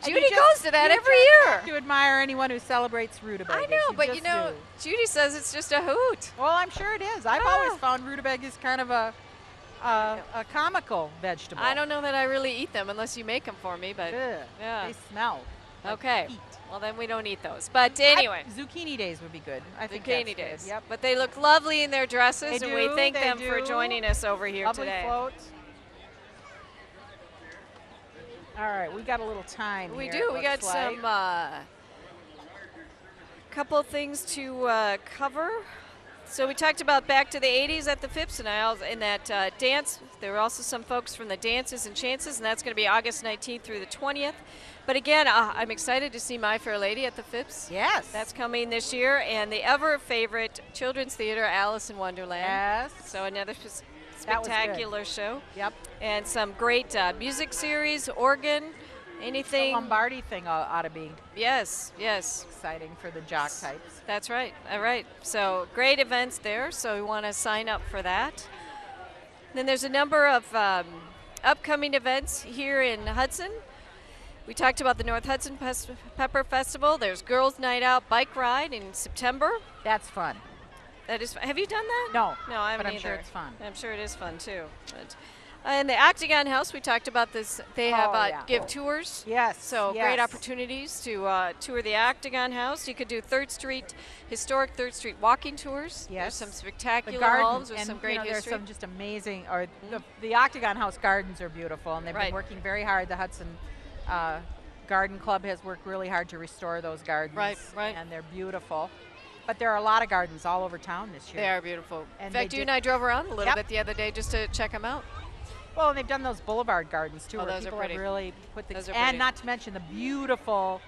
Judy goes to that every year. To admire anyone who celebrates rutabagas. I know, but you know, Judy says it's just a hoot. Well, I'm sure it is. I've always found rutabagas kind of a comical vegetable. I don't know that I really eat them unless you make them for me, but yeah, they smell. Okay. Well, then we don't eat those. But anyway, zucchini days would be good. I think zucchini days. Good. Yep. But they look lovely in their dresses, and we thank them for joining us over here lovely today. Floats. All right, we got a little time. We here, do. We got some couple things to cover. So we talked about back to the 80s at the Phipps, and I also in that dance. There were also some folks from the Dances and Chances, and that's going to be August 19th through the 20th. But again, I'm excited to see My Fair Lady at the Phipps. Yes. That's coming this year, and the ever favorite children's theater, Alice in Wonderland. Yes. So another spectacular show. Yep. And some great music series, organ, anything. The Lombardi thing ought to be. Yes, yes. Exciting for the jock types. That's right. All right. So great events there. So we want to sign up for that. Then there's a number of upcoming events here in Hudson. We talked about the North Hudson Pepper Festival. There's Girls Night Out Bike Ride in September. That's fun. That is. Have you done that? No. No, I haven't but I'm either. sure it's fun. I'm sure it is fun too. But in the Octagon House, we talked about this. They have give tours. Yes. So great opportunities to tour the Octagon House. You could do historic 3rd Street walking tours. Yes. There's some spectacular homes with some great history. There's some just amazing. The Octagon House gardens are beautiful, and they've been working very hard. The Hudson Garden Club has worked really hard to restore those gardens. Right. And they're beautiful. But there are a lot of gardens all over town this year. They are beautiful. And in fact, you and I drove around a little bit the other day just to check them out. Well, and they've done those boulevard gardens too, where those people are pretty. have really put the Those are and pretty. not to mention the beautiful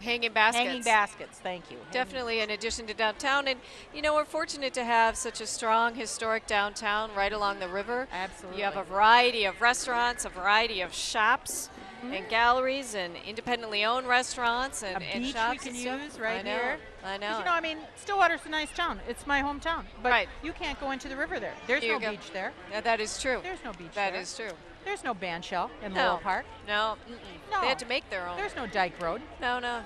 hanging baskets. Hanging baskets, thank you. Definitely in addition to downtown. And, you know, we're fortunate to have such a strong historic downtown right along the river. Absolutely. You have a variety of restaurants, a variety of shops and galleries and independently owned restaurants and beach shops. we can use right here. I know. You know, I mean, Stillwater's a nice town. It's my hometown. But Right. you can't go into the river there. There's no beach there. Yeah, that is true. There's no beach That there. is true. There's no bandshell in No. Lowell Park. No. No. They had to make their own. There's no Dyke Road. No. No.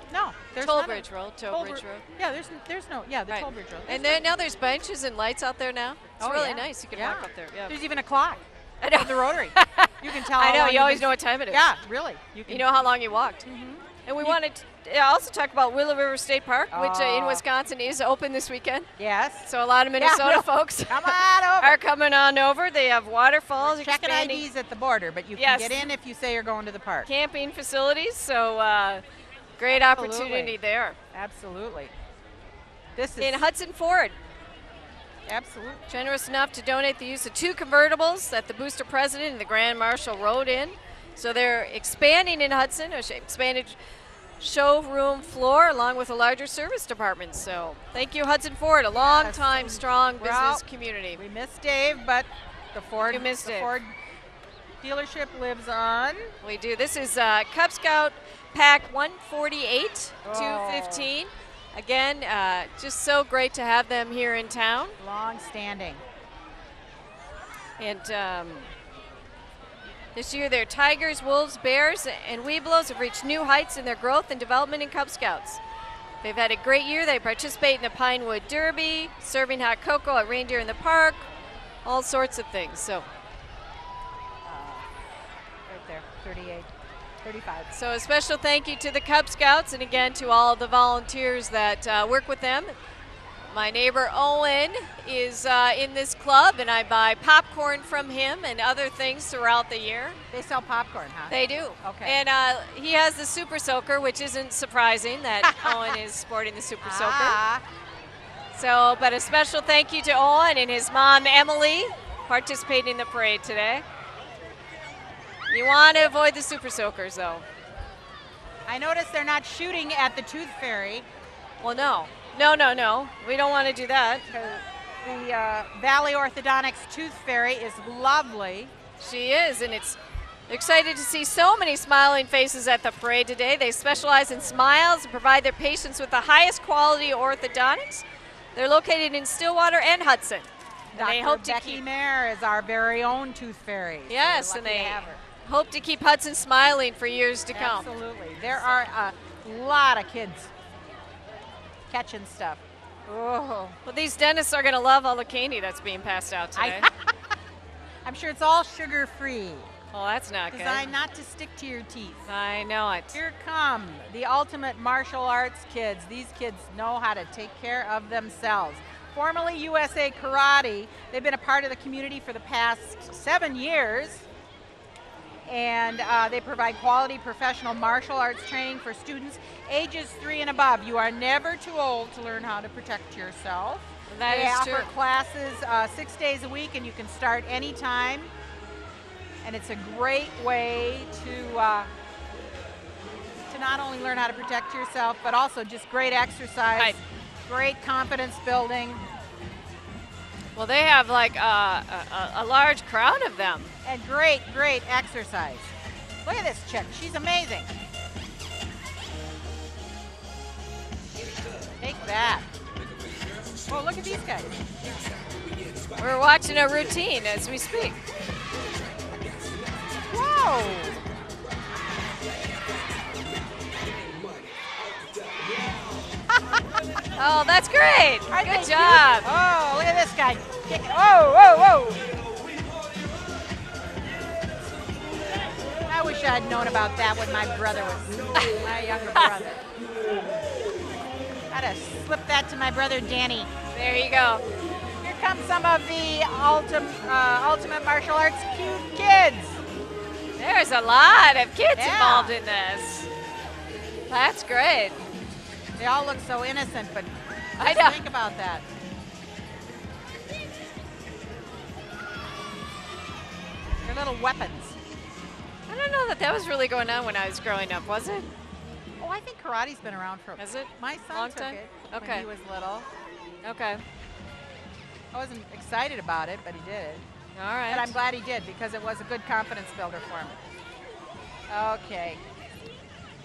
There's Toll none of- Bridge Road. Toll Bridge Road. Yeah, there's no, the Toll Bridge Road. And then now there's benches and lights out there now. It's Oh, really yeah. nice. You can Yeah. walk up there. Yeah. There's even a clock. I know. At the Rotary. You can tell. I how know. long You you've always been- know what time it is. Yeah, really. You know how long you walked. And we wanted to also talk about Willow River State Park, which in Wisconsin is open this weekend. Yes. So a lot of Minnesota folks Come on over. are coming on over. They have waterfalls, Checking expanding IDs at the border, but you can get in if you say you're going to the park. camping facilities. So great opportunity there. Absolutely. This is In Hudson Ford, absolutely. generous enough to donate the use of 2 convertibles that the Booster President and the Grand Marshal rode in. So they're expanding in Hudson, expanded showroom floor along with a larger service department. So thank you, Hudson Ford, a long time strong business community. We miss Dave, but the Ford, You missed Dave. Ford dealership lives on. We do. This is Cub Scout Pack 148, 215. Again, just so great to have them here in town. Long standing. And this year, their Tigers, Wolves, Bears, and Webelos have reached new heights in their growth and development in Cub Scouts. They've had a great year. They participate in the Pinewood Derby, serving hot cocoa at Reindeer in the Park, all sorts of things. So Right there, 38. 35. So a special thank you to the Cub Scouts and again to all of the volunteers that work with them. My neighbor Owen is in this club, and I buy popcorn from him and other things throughout the year. They sell popcorn, huh? They do. Okay. And he has the Super Soaker, which isn't surprising that Owen is sporting the Super Soaker. So, but a special thank you to Owen and his mom, Emily, participating in the parade today. You want to avoid the Super Soakers, though. I noticed they're not shooting at the Tooth Fairy. Well, no. No. We don't want to do that. The Valley Orthodontics Tooth Fairy is lovely. She is, and it's excited to see so many smiling faces at the parade today. They specialize in smiles and provide their patients with the highest quality orthodontics. They're located in Stillwater and Hudson. And they hope to Becky keep Mayer is our very own Tooth Fairy. Yes, so and we're lucky they to have her. hope to keep Hudson smiling for years to come. Absolutely. There are a lot of kids catching stuff. Oh. Well, these dentists are going to love all the candy that's being passed out today. I'm sure it's all sugar-free. Well, that's not good. Designed not to stick to your teeth. I know it. Here come the ultimate martial arts kids. These kids know how to take care of themselves. Formerly USA Karate, they've been a part of the community for the past 7 years. And they provide quality professional martial arts training for students ages 3 and above. You are never too old to learn how to protect yourself. That they is offer true. classes 6 days a week, and you can start anytime. And it's a great way to not only learn how to protect yourself, but also just great exercise, Right. great confidence building. Well, they have like a large crowd of them. And great exercise. Look at this chick. She's amazing. Take that. Oh, look at these guys. We're watching a routine as we speak. Whoa. Oh, that's great. Aren't Good they job. cute? Oh, look at this guy. Kicking. Whoa. I wish I'd known about that when my brother was my younger brother. I'd have slipped that to my brother Danny. There you go. Here come some of the ultimate martial arts cute kids. There's a lot of kids Yeah. involved in this. That's great. They all look so innocent, but I just know. think about that. They're little weapons. I don't know that was really going on when I was growing up, was it? Oh, I think karate's been around for. Has it? My son Long took time? it Okay. when he was little. Okay. I wasn't excited about it, but he did. All right. But I'm glad he did because it was a good confidence builder for him. Okay.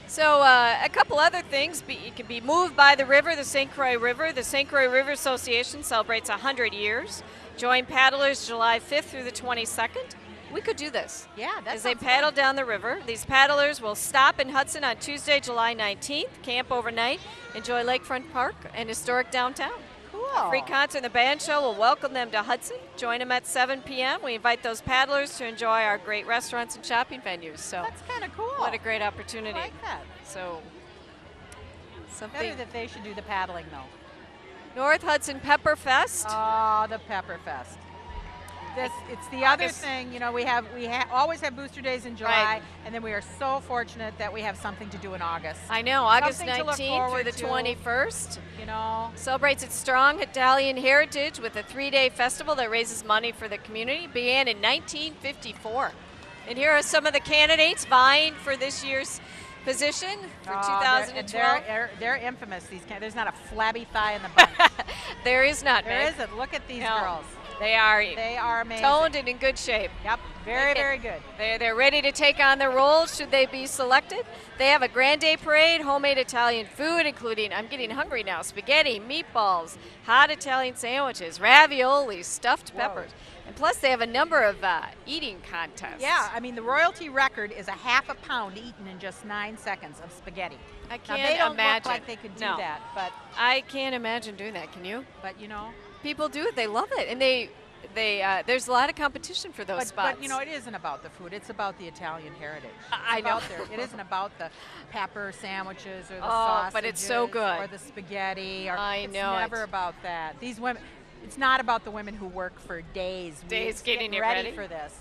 So a couple other things. It can be moved by the river, the St. Croix River. The St. Croix River Association celebrates 100 years. Join paddlers July 5th through the 22nd. We could do this. Yeah, that's As they paddle down the river, these paddlers will stop in Hudson on Tuesday, July 19th, camp overnight, enjoy Lakefront Park and historic downtown. Cool. Free concert and the band show will welcome them to Hudson. Join them at 7 p.m. We invite those paddlers to enjoy our great restaurants and shopping venues. So That's kind of cool. what a great I opportunity. like that. So Better something. that they should do the paddling though. North Hudson Pepper Fest. Oh, the Pepper Fest. It's the other August. thing, you know, we always have booster days in July, Right. and then we are so fortunate that we have something to do in August. I know, August Something to look 19th through forward the to. 21st. You know, Celebrates its strong Italian heritage with a 3-day festival that raises money for the community. Began in 1954. And here are some of the candidates vying for this year's position for 2012. They're infamous. There's not a flabby thigh in the bunch. There is not, There Meg. isn't. Look at these No. girls. They are They are amazing. toned and in good shape. Yep, very good. They're ready to take on their roles should they be selected. They have a Grand Day parade, homemade Italian food, including, I'm getting hungry now, spaghetti, meatballs, hot Italian sandwiches, ravioli, stuffed Whoa. peppers. And plus, they have a number of eating contests. Yeah, I mean, the royalty record is a half a pound eaten in just 9 seconds of spaghetti. I Now, can't they don't imagine. look like they could do No. that, I can't imagine doing that. Can you? but you know, People do it. They love it. And they there's a lot of competition for those spots. But you know, it isn't about the food. It's about the Italian heritage. I It's know. about it isn't about the pepper sandwiches or the Oh, sausages. but it's so good. Or the spaghetti. Or, I it's know never it. about that. These women. It's not about the women who work for days. Days getting it ready ready. for this.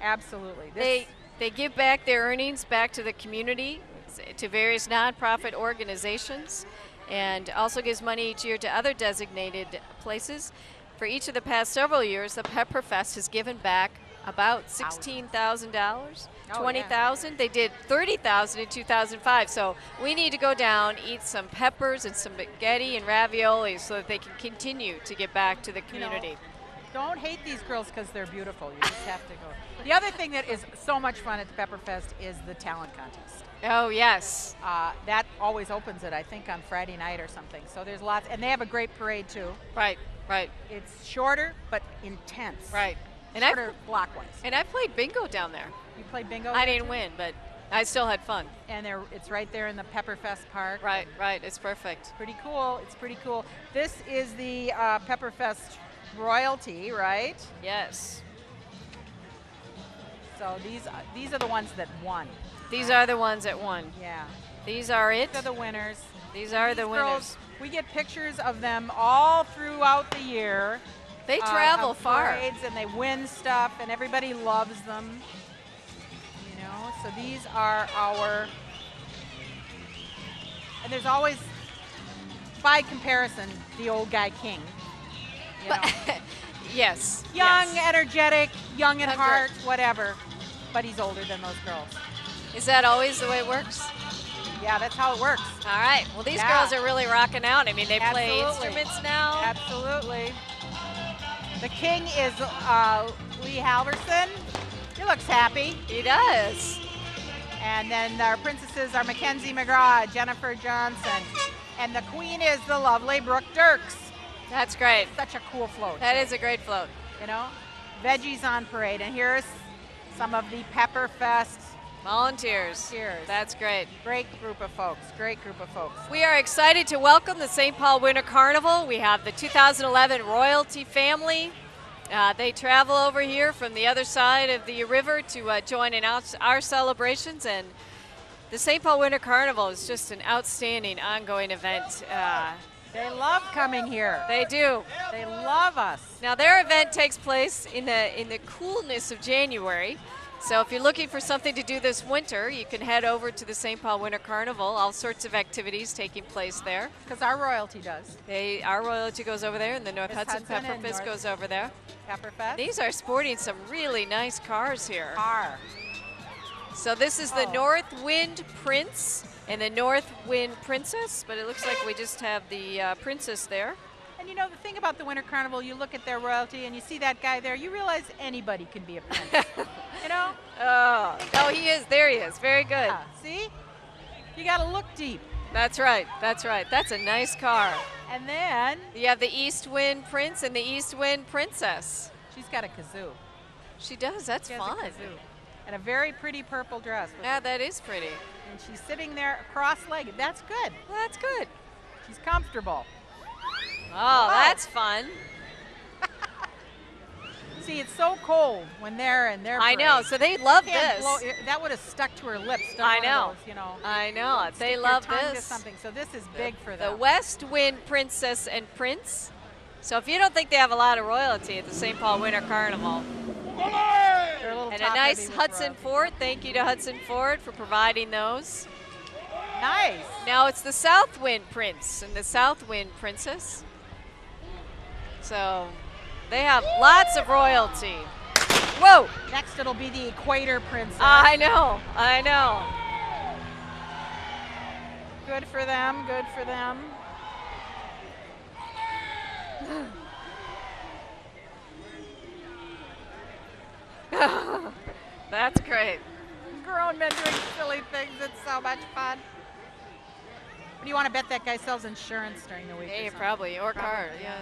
Absolutely. They give back their earnings back to the community, to various nonprofit organizations, and also gives money each year to other designated places. For each of the past several years, the Pepperfest has given back about $16,000, Oh, $20,000. They did $30,000 in 2005. So we need to go down, eat some peppers and some spaghetti and ravioli so that they can continue to give back to the community. Don't hate these girls because they're beautiful. You just have to go. The other thing that is so much fun at the Pepperfest is the talent contest. Oh, yes. That always opens it, I think, on Friday night or something. So there's lots, and they have a great parade too. Right, right, It's shorter but intense. right. And Shorter blockwise. I played bingo down there. You play bingo? I didn't win, but I still had fun. And it's right there in the Pepperfest Park. Right, right. It's perfect. Pretty cool. It's pretty cool. This is the Pepperfest royalty, right? Yes. So these are the ones that won. These are the ones that won. Yeah. These are it. These are the winners. These are the These winners. girls, we get pictures of them all throughout the year. They travel of far. parades, and they win stuff, and everybody loves them. You know, so these are our. And there's always, by comparison, the old guy king. You know, Yes. young, yes. energetic, young at That's heart, right. whatever. But he's older than those girls. Is that always the way it works? Yeah, that's how it works. All right. Well, these Yeah. girls are really rocking out. I mean, they play Absolutely. instruments now. Absolutely. The king is Lee Halverson. He looks happy. He does. And then our princesses are Mackenzie McGraw, Jennifer Johnson. And the queen is the lovely Brooke Dirks. That's great. Such a cool float. That is a great float. You know, veggies on parade. And here's some of the Pepperfest Volunteers. cheers. That's great. Great group of folks. Great group of folks. We are excited to welcome the St. Paul Winter Carnival. We have the 2011 royalty family. They travel over here from the other side of the river to join in our celebrations. And the St. Paul Winter Carnival is just an outstanding ongoing event. They love coming here. They do. They love us. Now their event takes place in the coolness of January. So if you're looking for something to do this winter, you can head over to the St. Paul Winter Carnival. All sorts of activities taking place there. Because our royalty does. Our royalty goes over there, and the North Miss Hudson Hudson and Pepperfest North- goes over there. Pepperfest. These are sporting some really nice cars here. are. So this is the Oh. North Wind Prince and the North Wind Princess, but it looks like we just have the princess there. And you know, the thing about the Winter Carnival, you look at their royalty and you see that guy there, you realize anybody can be a prince. You know? Oh, he is. There he is. Very good. Yeah, see? You got to look deep. That's right. That's right. That's a nice car. And then You have the East Wind Prince and the East Wind Princess. she's got a kazoo. She does. That's She has fun. a kazoo. And a very pretty purple dress. Yeah, that is pretty. And she's sitting there cross-legged. That's good. Well, that's good. She's comfortable. Oh, that's fun. See, it's so cold when they're in their I know. parade. So they love Can't this. blow- that would have stuck to her lips. done I one of know. those, you know. I know. Stick They your love tongue to this. something. So this is big for The them. West Wind Princess and Prince. So if you don't think they have a lot of royalty at the St. Paul Winter Carnival, They're a little and a top-heavy nice with Hudson royalty. Ford. Thank you to Hudson Ford for providing those. Nice. Now it's the South Wind Prince and the South Wind Princess. So they have lots of royalty. Whoa! Next, it'll be the Equator Princess. I know. I know. Good for them. Good for them. That's great. Grown men doing silly things. It's so much fun. What do you want to bet that guy sells insurance during the week? or Yeah, something? probably, or car, Probably, yeah.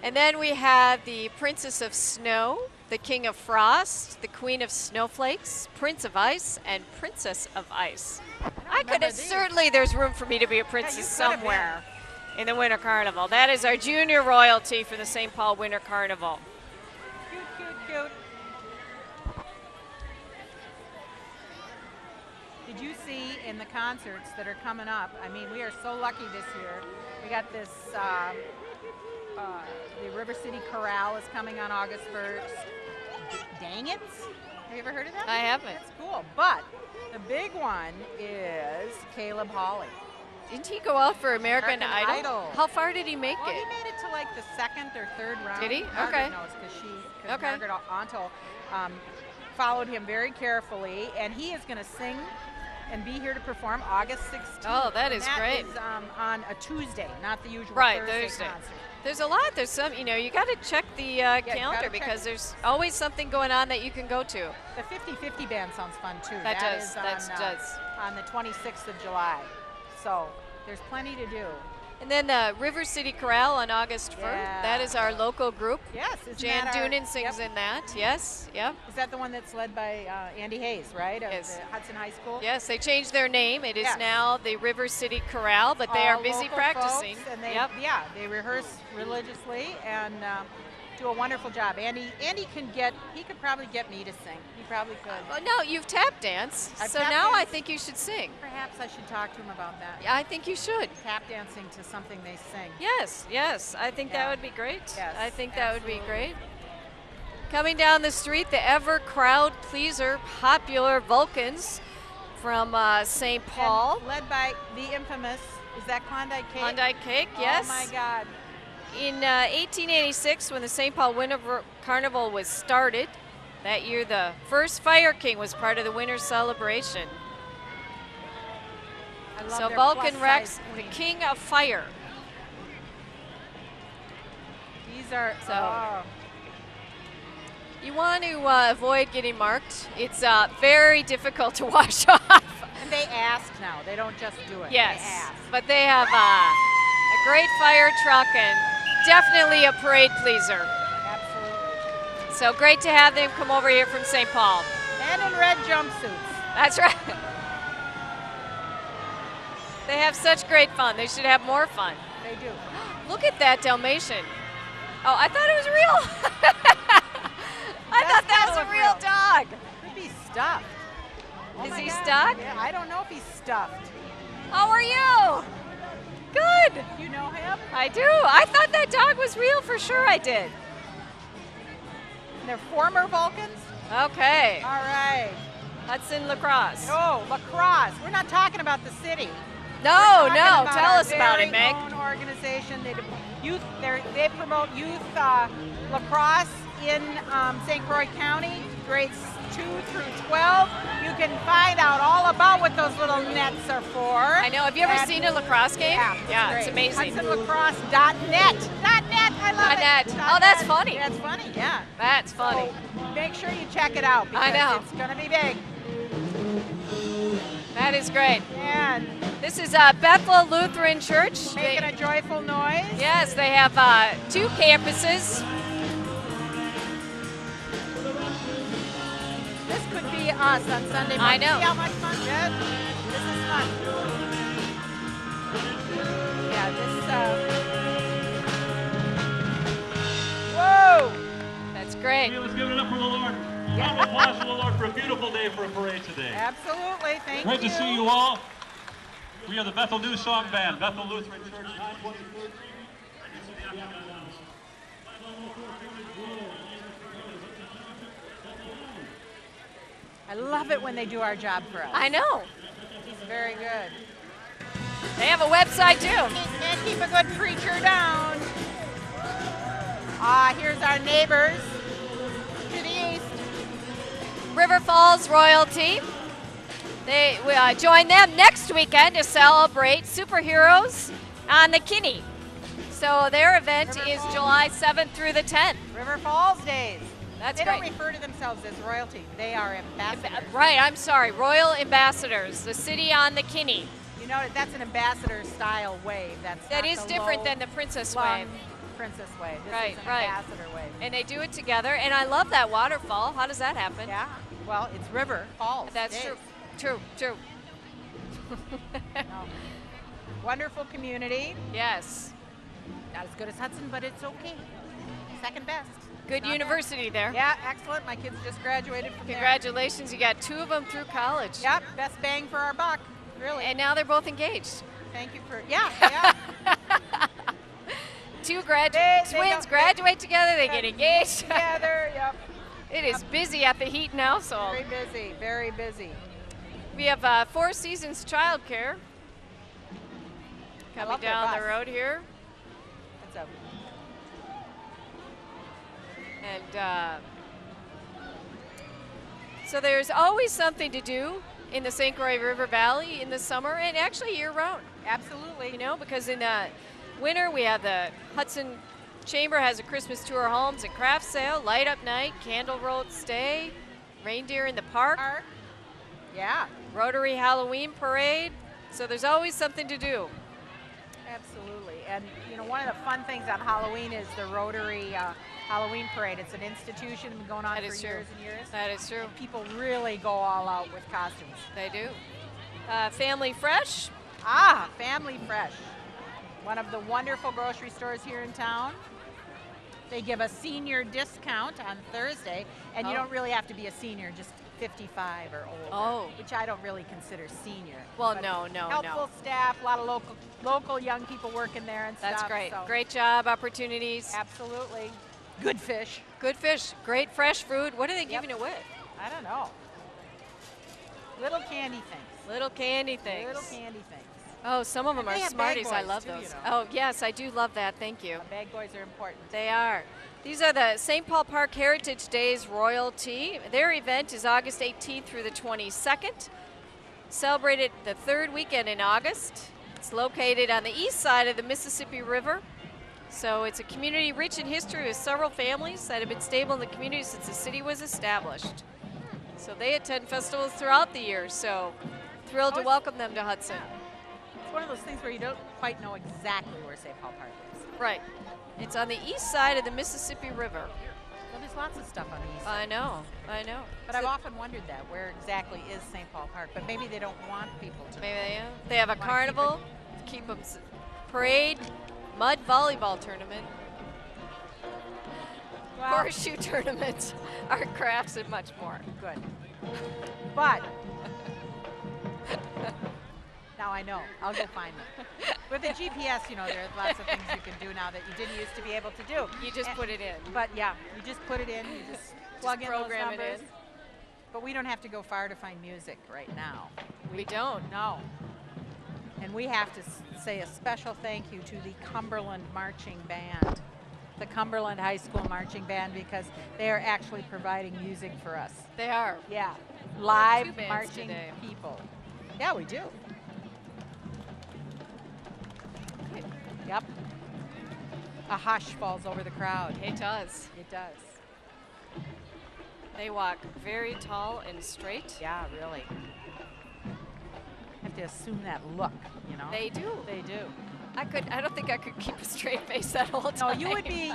And then we have the Princess of Snow, the King of Frost, the Queen of Snowflakes, Prince of Ice, and Princess of Ice. I could remember have, these. certainly there's room for me to be a Yeah, princess you could have somewhere in the Winter Carnival. That is our junior royalty for the St. Paul Winter Carnival. cute. Did you see in the concerts that are coming up? I mean, we are so lucky this year. We got this, the River City Chorale is coming on August 1st. Dang it! Have you ever heard of that? I haven't. That's cool. But the big one is Caleb Hawley. Didn't he go out for American American Idol? Idol. How far did he make Well, it? he made it to like the second or third round. Did he? Margaret Okay. knows because Okay. Margaret Anto followed him very carefully, and he is going to sing and be here to perform August 16th. Oh, that And is great. That is on a Tuesday, not the usual Right, Thursday Thursday. concert. There's a lot. There's some, you got to check the calendar check because it. there's always something going on that you can go to. The 50/50 band sounds fun too. That does, is that on, does. On the 26th of July. So there's plenty to do. And then the River City Chorale on August 1st. Yeah. That is our local group. Yes, isn't Jan that our- Doonan sings yep. in that. Yes, yep. Is that the one that's led by Andy Hayes, right? Of Yes. the Hudson High School? Yes, they changed their name. It is Yes. now the River City Chorale, but they are All busy local practicing. folks, and they, Yep. yeah, they rehearse religiously and do a wonderful job. Andy he could probably get me to sing. He probably could. Well, no, you've tap danced, I've so tap now I danced. think you should sing. Perhaps I should talk to him about that. I think you should. Tap dancing to something they sing. Yes, yes, I think that Yeah. would be great. Yes, I think that would be absolutely. great. Coming down the street, the ever crowd pleaser, popular Vulcans from St. Paul. And led by the infamous, is that Klondike Cake? Klondike Cake, yes. Oh my God. In 1886, when the St. Paul Winter Carnival was started, that year the first Fire King was part of the winter celebration. I love So their Vulcan plus-size Rex, the queen. king of fire. These are, So- oh. You want to avoid getting marked. It's very difficult to wash off. And they ask now. They don't just do it. They Yes, ask. but they have a great fire truck and definitely a parade pleaser. Absolutely. So great to have them come over here from St. Paul. And in red jumpsuits. That's right. They have such great fun. They should have more fun. They do. Look at that Dalmatian. Oh, I thought it was real. I That's thought that gotta was a look real real. dog. Could be stuffed. Oh Is my he God. stuck? Yeah, I don't know if he's stuffed. How are you? Good. You know him? I do. I thought that dog was real for sure. I did. And they're former Vulcans? Okay. All right. Hudson Lacrosse. Oh, lacrosse. We're not talking about the city. No, We're talking no. about Tell our us about it, very Meg. own organization. They promote youth lacrosse in St. Croix County, grades 2 through 12. You can find out all about what those little nets are for. I know. Have you ever at- seen a lacrosse game? Yeah, it's great. amazing. HudsonLacrosse.net. .net. I love it. .net. .net. Oh, that's funny. That's funny. Yeah. That's funny. So make sure you check it out because I know. it's going to be big. That is great. And This is Bethel Lutheran Church. making a joyful noise. Yes, they have 2 campuses. This could be us on Sunday morning. I know. See how much fun? Good. This is fun. Yeah, whoa! That's great. Let's give it up for the Lord. Round of applause for the Lord for a beautiful day for a parade today. Absolutely, thank you. Great to see you all. We are the Bethel New Song Band, Bethel Lutheran Church, 923. I love it when they do our job for us. I know. He's very good. They have a website too. Can't keep a good preacher down. Here's our neighbors to the east. River Falls Royalty. They join them next weekend to celebrate superheroes on the Kinney. So their event River is Falls. July 7th through the 10th. River Falls Days. That's They don't great. refer to themselves as royalty. They are ambassadors. Right, I'm sorry. Royal Ambassadors, the city on the Kinney. You know, that's an ambassador style wave. That Is different than the Princess Wave. Princess wave. This Right, is an right. ambassador wave. And they do it together. And I love that waterfall. How does that happen? Yeah. Well, it's River Falls. That's Days. true. True. No. Wonderful community. Yes. Not as good as Hudson, but it's okay. second best. Good Not bad. university there. Yeah, excellent. My kids just graduated from Congratulations, you got 2 of them through college. there. Yep, best bang for our buck, really. And now they're both engaged. Thank you for, yeah. 2 They twins don't- graduate together, they get engaged. Together, yep. It is busy at the Heaton household. Very busy, very busy. We have 4 Seasons childcare coming love their down the bus. road here. What's up? And so there's always something to do in the St. Croix River Valley in the summer and actually year round. Absolutely. You know, because in the winter we have the Hudson Chamber has a Christmas tour homes and craft sale, light up night, candle roast stay, reindeer in the park, Yeah, Rotary Halloween parade. So there's always something to do. absolutely. And you know, one of the fun things on Halloween is the Rotary Halloween parade. It's an institution been going on That for is true. years and years. That is true. People really go all out with costumes. They do. Family Fresh. Ah, Family Fresh, one of the wonderful grocery stores here in town. They give a senior discount on Thursday, and you Oh. don't really have to be a senior, just 55 or older, Oh. which I don't really consider senior. Well, But no. helpful staff, a lot of local young people working there and That's stuff. great. So Great job opportunities. absolutely. Good fish. Good fish. Great fresh food. What are they Yep. giving away? I don't know. Little candy things. Little candy things. Little candy things. Oh, some of them And are they have bag Smarties. I boys, love too, those. you know. Oh, yes, I do love that. Thank you. Bag boys are important. They are. These are the St. Paul Park Heritage Days royalty. Their event is August 18th through the 22nd. Celebrated the 3rd weekend in August. It's located on the east side of the Mississippi River. So it's a community rich in history with several families that have been stable in the community since the city was established. So they attend festivals throughout the year. So thrilled to welcome them to Hudson. It's one of those things where you don't quite know exactly where St. Paul Park is. Right. It's on the east side of the Mississippi River. Well, there's lots of stuff on the east side. I know. But I've often wondered that, where exactly is St. Paul Park? But maybe they don't want people to. Maybe they have a Wanna keep carnival, keep them parade, mud volleyball tournament, Well, horseshoe tournament, art crafts, and much more. good. But now I know. I'll go find them. With the GPS, you know, there are lots of things you can do now that you didn't used to be able to do. You just And- put it in. But yeah, you just put it in. You just plug in those program it numbers. in. But we don't have to go far to find music right now. We don't. No. And we have to say a special thank you to the Cumberland Marching Band, the Cumberland High School Marching Band, because they are actually providing music for us. They are. Yeah, two live bands marching today. people. Yeah, we do. Good. Yep. A hush falls over the crowd. It does. It does. They walk very tall and straight. Yeah, really. Have to assume that look, you know. They do. They do. I don't think I could keep a straight face that whole No, time. you would be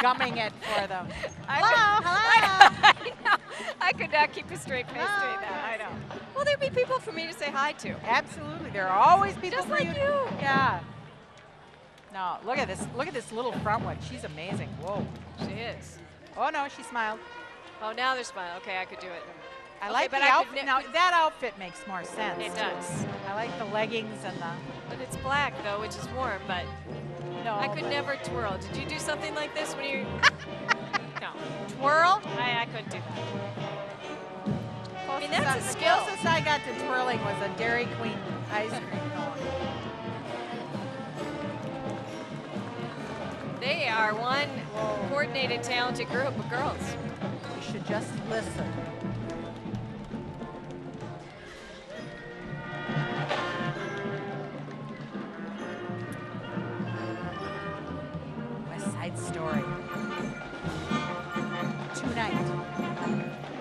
gumming it for them. I Hello. know. I could not keep a straight face No, doing that. yes. I know. Well, there'd be people for me to say hi to. Absolutely. There are always people Just for like you. Yeah. No, look at this. Look at this little front one. She's amazing. Whoa. She is. Oh no, she smiled. Oh, now they're smiling. Okay, I could do it. I Okay, like but the I could outfit. ne- Now that outfit makes more sense. It too. does. I like the leggings and the. But it's black though, which is warm. But No. I could never twirl. Did you do something like this when you? No, twirl. I couldn't do that. I mean, that's a The skill. closest I got to twirling was a Dairy Queen ice cream cone. They are one coordinated, talented group of girls. You should just listen. West Side Story. Tonight.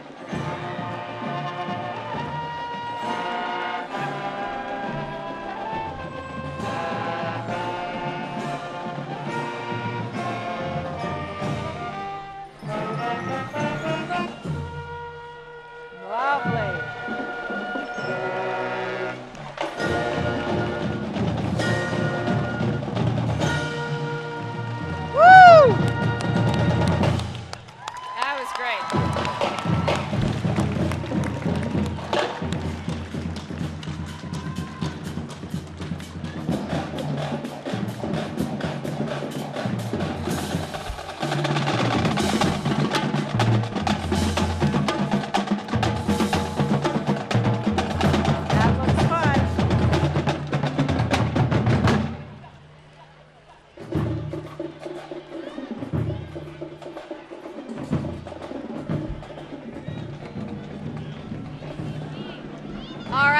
Lovely. Woo!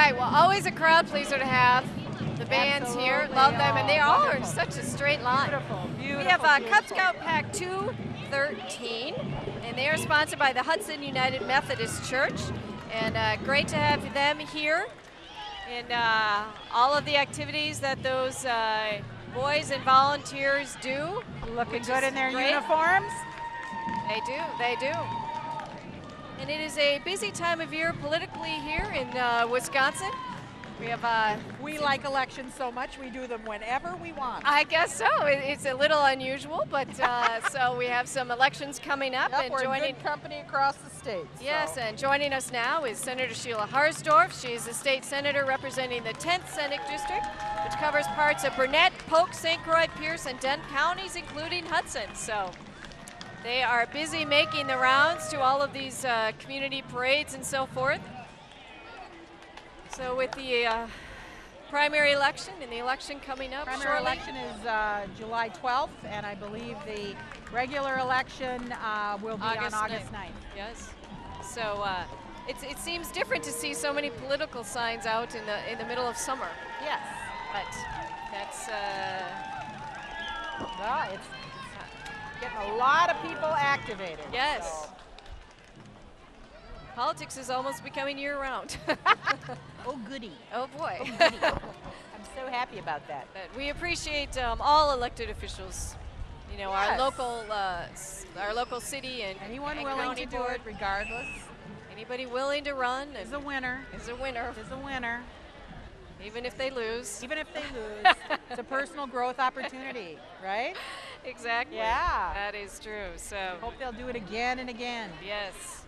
right, well, always a crowd pleaser to have. The bands here, Absolutely. love them, and they all are in Wonderful. such a straight line. Beautiful, beautiful, We have Cub beautiful. Scout Pack 213, and they are sponsored by the Hudson United Methodist Church. And great to have them here. And all of the activities that those boys and volunteers do. Looking which good is in their great. uniforms. They do, they do. And it is a busy time of year politically here in Wisconsin. We have We like elections so much, we do them whenever we want. I guess so. It's a little unusual, but so we have some elections coming up. Yep, And we're in joining, good company across the state. yes, so. and joining us now is Senator Sheila Harsdorf. She's the state senator representing the 10th Senate District, which covers parts of Burnett, Polk, St. Croix, Pierce, and Dent counties, including Hudson. So they are busy making the rounds to all of these community parades and so forth. So with the primary election and the election coming up Primary shortly. election is July 12th, and I believe the regular election will be on August 9th. Yes. So it seems different to see so many political signs out in the middle of summer. Yes. But that's Well, it's getting a lot of people activated. yes. so. Politics is almost becoming year-round. Oh, goody. Oh boy. I'm so happy about that. But we appreciate all elected officials. You know, Yes. our local city and Anyone and willing county to do board. it, regardless, Anybody willing to run is a winner. is a winner, Is a winner, even if they lose. even if they lose. It's a personal growth opportunity, right? Exactly. Yeah. That is true. So Hope they'll do it again and again. yes.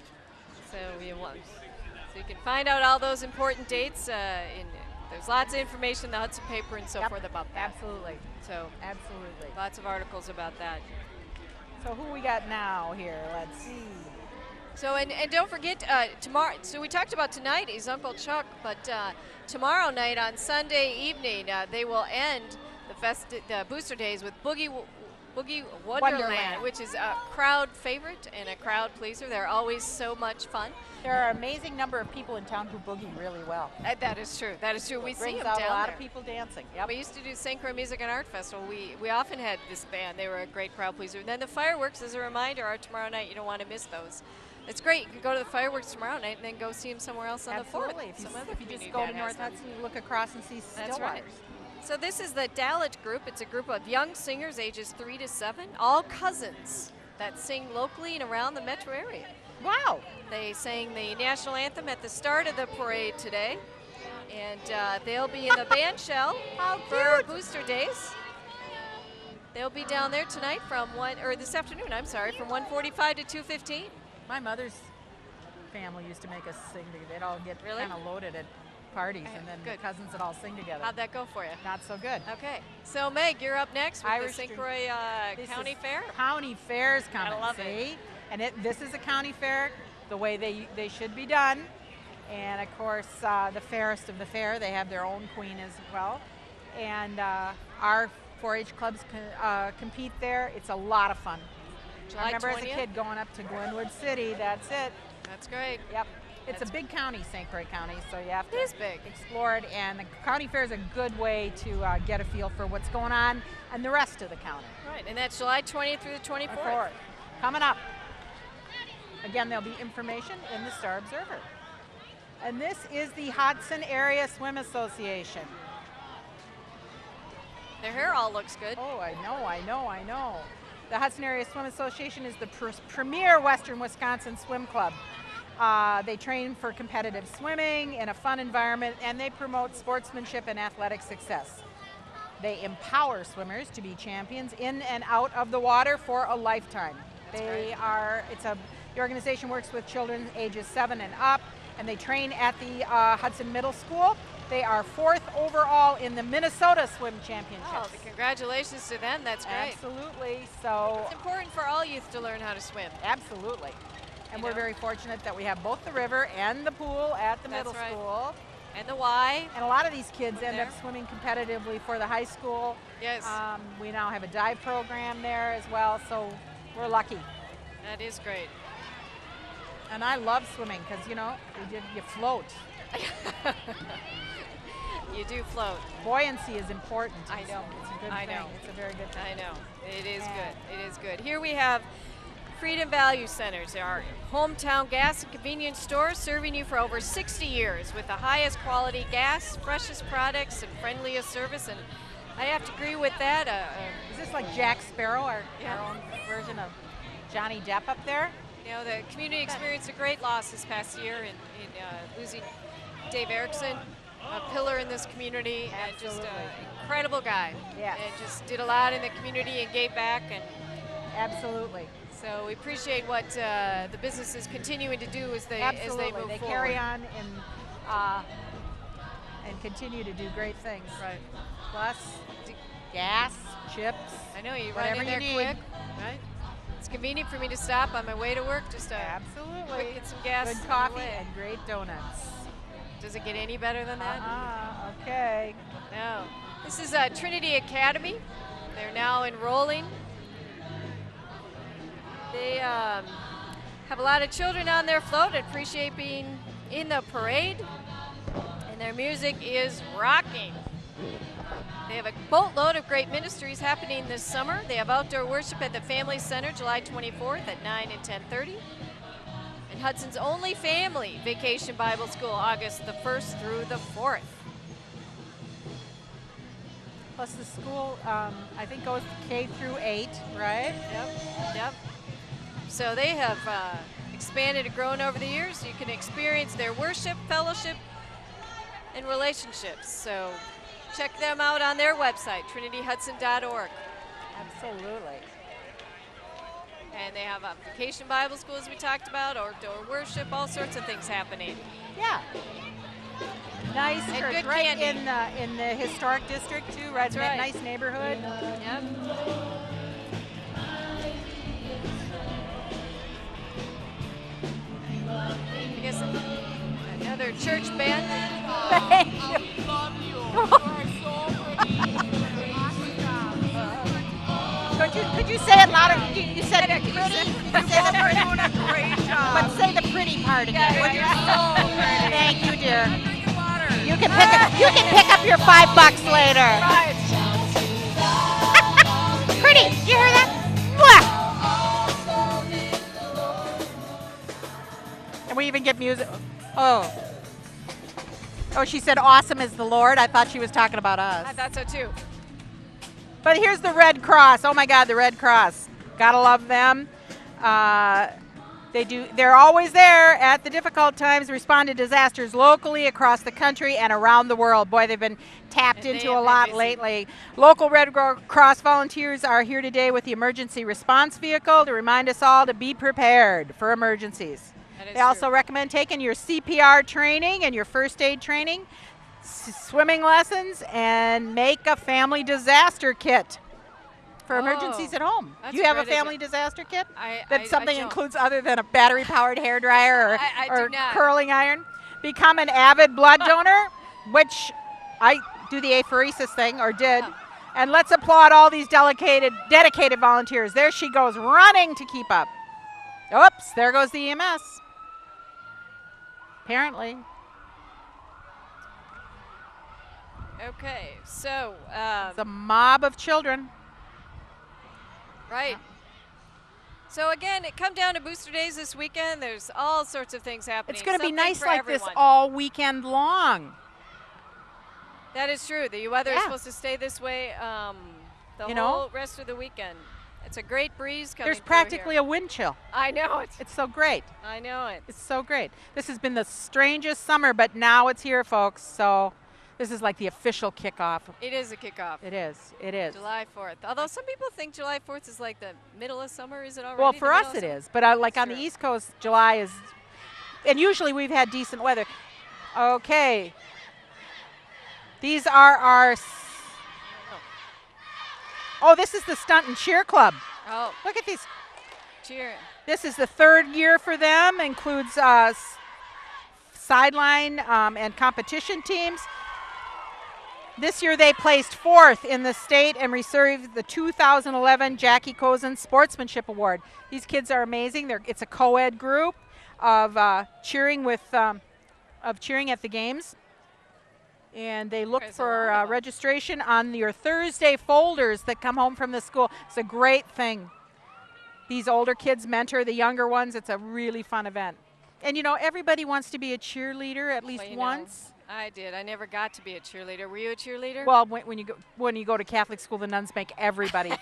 So we want. So you can find out all those important dates. There's lots of information in the Hudson paper and so Yep, forth about that. Absolutely, So absolutely. lots of articles about that. So who we got now here? Let's see. So and don't forget tomorrow. So we talked about tonight is Uncle Chuck, but tomorrow night on Sunday evening they will end the booster days with Boogie Wonderland, which is a crowd favorite and a crowd pleaser. They're always so much fun. There are an amazing number of people in town who boogie really well. That is true. That is true. We see Brings them out down a lot there. of people dancing. Yep. We used to do St. Croix Music and Art Festival. We often had this band. They were a great crowd pleaser. And then the fireworks, as a reminder, are tomorrow night. You don't want to miss those. It's great. You can go to the fireworks tomorrow night and then go see them somewhere else on Absolutely. the 4th. If you, Some other if you just community go to that has North them. Hudson, you look across and see That's Stillwaters. right. So this is the Dalit group. It's a group of young singers ages 3 to 7, all cousins that sing locally and around the metro area. Wow. They sang the national anthem at the start of the parade today, and they'll be in the band shell How for cute. Booster Days. They'll be down there tonight this afternoon, I'm sorry, from 1:45 to 2:15. My mother's family used to make us sing together. They'd all get Really? kind of loaded at parties, and then Good. the cousins would all sing together. How'd that go for you? Not so good. Okay, so Meg, you're up next with Irish the St. Dream. Croix This County is Fair. County fairs coming. love see? it. And this is a county fair, the way they should be done. And of course, the fairest of the fair, they have their own queen as well. And our 4-H clubs compete there. It's a lot of fun. July I remember 20th? as a kid going up to Glenwood City. That's it. That's great. Yep. It's That's a big county, St. Croix County, so you have It to is big. explore it. And the county fair is a good way to get a feel for what's going on in the rest of the county. Right, and that's July 20th through the 24th. Coming up. Again, there'll be information in the Star Observer. And this is the Hudson Area Swim Association. Their hair all looks good. Oh, I know. The Hudson Area Swim Association is the premier Western Wisconsin swim club. They train for competitive swimming in a fun environment, and they promote sportsmanship and athletic success. They empower swimmers to be champions in and out of the water for a lifetime. The organization works with children ages 7 and up, and they train at the Hudson Middle School. They are 4th overall in the Minnesota Swim Championships. Oh, congratulations to them. That's great. Absolutely. So It's important for all youth to learn how to swim. absolutely. And You we're know? very fortunate that we have both the river and the pool at the That's middle right. school. And the Y. And a lot of these kids Up end up there. swimming competitively for the high school. Yes. We now have a dive program there as well, so we're lucky. That is great. And I love swimming because, you float. You do float. Buoyancy is important. I know. It's a good I thing. know. It's a very good thing. I know. It is good. It is good. Here we have Freedom Value Centers. They are hometown gas and convenience stores serving you for over 60 years with the highest quality gas, freshest products, and friendliest service. And I have to agree with that. Is this like Jack Sparrow, our Yeah. own version of Johnny Depp up there? You know, the community experienced a great loss this past year in losing Dave Erickson, a pillar in this community, and just Absolutely. an incredible guy. Yes. And just did a lot in the community and gave back. And Absolutely. so we appreciate what the business is continuing to do as they Absolutely. move They forward. carry on and continue to do great things. Right. Plus, gas, chips. I know you run Whatever in there you need. quick, right? It's convenient for me to stop on my way to work. Just Absolutely. quick get some gas. Good on the coffee way. and great donuts. Does it get any better than that? Okay. No. This is Trinity Academy. They're now enrolling. They have a lot of children on their float and appreciate being in the parade. And their music is rocking. They have a boatload of great ministries happening this summer. They have outdoor worship at the Family Center July 24th at 9 and 10:30. And Hudson's only family vacation Bible school August the 1st through the 4th. Plus the school, I think, goes K through 8, right? Yep. So they have expanded and grown over the years. You can experience their worship, fellowship, and relationships. So check them out on their website, trinityhudson.org. Absolutely. And they have a vacation Bible school, as we talked about, outdoor worship, all sorts of things happening. Yeah. Nice And church, good right candy. in the historic district too, right? That's right. Nice neighborhood. Yep. I guess another church band. Thank you. Could you say it louder? You said it pretty. You said the pretty. Doing a great job. But say the pretty part again. Yeah, would you're you? so pretty. Thank you, dear. Drink your water. You can pick up your $5 later. Right. Pretty. Did you hear that? Mwah! And we even get music. Oh. Oh, she said awesome is the Lord. I thought she was talking about us. I thought so too. But here's the Red Cross. Oh my God, the Red Cross. Gotta love them. They're always there at the difficult times, respond to disasters locally, across the country, and around the world. Boy, they've been tapped And they into have a been lot busy. lately. Local Red Cross volunteers are here today with the emergency response vehicle to remind us all to be prepared for emergencies. That is They also true. recommend taking your CPR training and your first aid training, swimming lessons, and make a family disaster kit for Oh, emergencies at home. that's Do you a have a great idea. family disaster kit? I That something don't. includes other than a battery-powered hairdryer I or do not. curling iron. Become an avid blood donor, which I do the apheresis thing, or did. Oh. And let's applaud all these dedicated volunteers. There she goes, running to keep up. Oops, there goes the EMS. Apparently. Okay, so It's a mob of children. right. So again, it come down to booster days this weekend. There's all sorts of things happening. It's going to be Something nice for like everyone. this all weekend long. That is true. The weather is Yeah. supposed to stay this way the You whole know? rest of the weekend. It's a great breeze coming There's through practically here. a wind chill. I know it. It's so great. I know it. It's so great. This has been the strangest summer, but now it's here, folks. So this is like the official kickoff. It is a kickoff. It is. It is. July 4th. Although some people think July 4th is like the middle of summer. Is it already? Well, the for middle us of it summer? is, but like on the true. East Coast, July is, and usually we've had decent weather. Okay. These are our. Oh, this is the Stunt and Cheer Club. Oh, Look at these. cheering. This is the third year for them. Includes sideline and competition teams. This year they placed fourth in the state and received the 2011 Jackie Cozen Sportsmanship Award. These kids are amazing. It's a co-ed group of cheering with of cheering at the games. And they look There's a lot of for 'em. registration on your Thursday folders that come home from the school. It's a great thing. These older kids mentor the younger ones. It's a really fun event. And you know, everybody wants to be a cheerleader at least Well, you know, once. I did. I never got to be a cheerleader. Were you a cheerleader? Well, when you go to Catholic school, the nuns make everybody.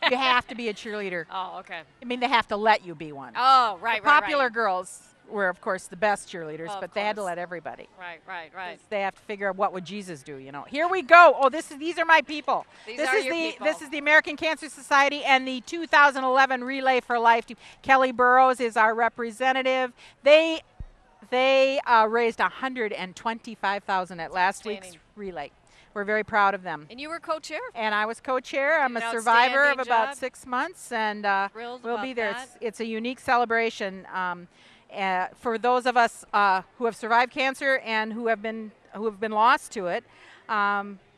You have to be a cheerleader. Oh, okay. I mean, they have to let you be one. Oh, right, The right, popular right. girls were, of course, the best cheerleaders, Of but they had to course. let everybody. Right, right, right. They have to figure out what would Jesus do, you know. Here we go. Oh, these are my people. These this are is your the people. this is the American Cancer Society and the 2011 Relay for Life team. Kelly Burrows is our representative. They raised $125,000 at last week's Outstanding. relay. We're very proud of them. And you were co-chair? And I was co-chair. I'm Did a an survivor of outstanding about job. 6 months, and Thrilled we'll about be there. that. It's a unique celebration for those of us who have survived cancer and who have been lost to it.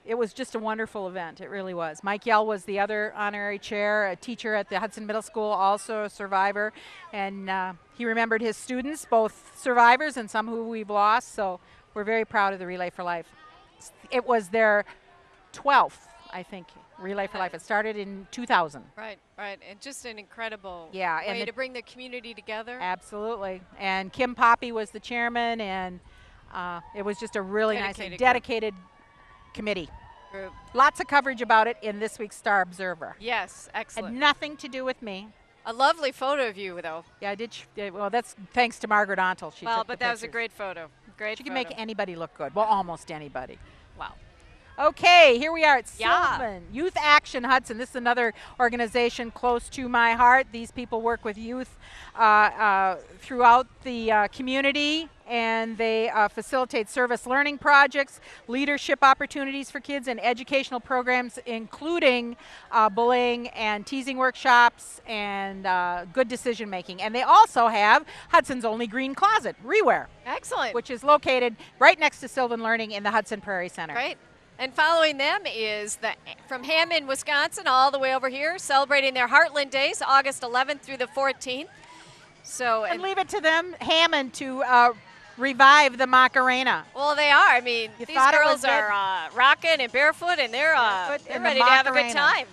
It was just a wonderful event. It really was. Mike Yell was the other honorary chair, a teacher at the Hudson Middle School, also a survivor, and he remembered his students, both survivors and some who we've lost. So we're very proud of the Relay for Life. It was their 12th, I think, Relay for Life. It started in 2000. Right, right. And just an incredible Yeah, and way the- to bring the community together. Absolutely. And Kim Poppy was the chairman, and it was just a really nice and Dedicated group. dedicated committee. Group. Lots of coverage about it in this week's Star Observer. Yes, Had excellent. nothing to do with me. A lovely photo of you, though. Yeah, I did. Well, that's thanks to Margaret Ontel. She Well, took but the that was a pictures. great photo. Great She can photo. make anybody look good. Well, almost anybody. Wow. Okay, here we are at Yeah. Sylvan. Youth Action Hudson. This is another organization close to my heart. These people work with youth throughout the community, and they facilitate service learning projects, leadership opportunities for kids, and educational programs, including bullying and teasing workshops and good decision making. And they also have Hudson's only green closet, Reware, Excellent. which is located right next to Sylvan Learning in the Hudson Prairie Center. Right. And following them is from Hammond, Wisconsin, all the way over here, celebrating their Heartland Days, August 11th through the 14th. So, And leave it to them, Hammond, to revive the Macarena. well, they are. I mean, You these thought it girls was are rocking and barefoot, and they're Barefoot and the ready to have a good Macarena. time.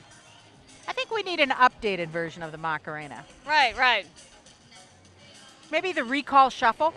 I think we need an updated version of the Macarena. Right, right. Maybe the Recall Shuffle.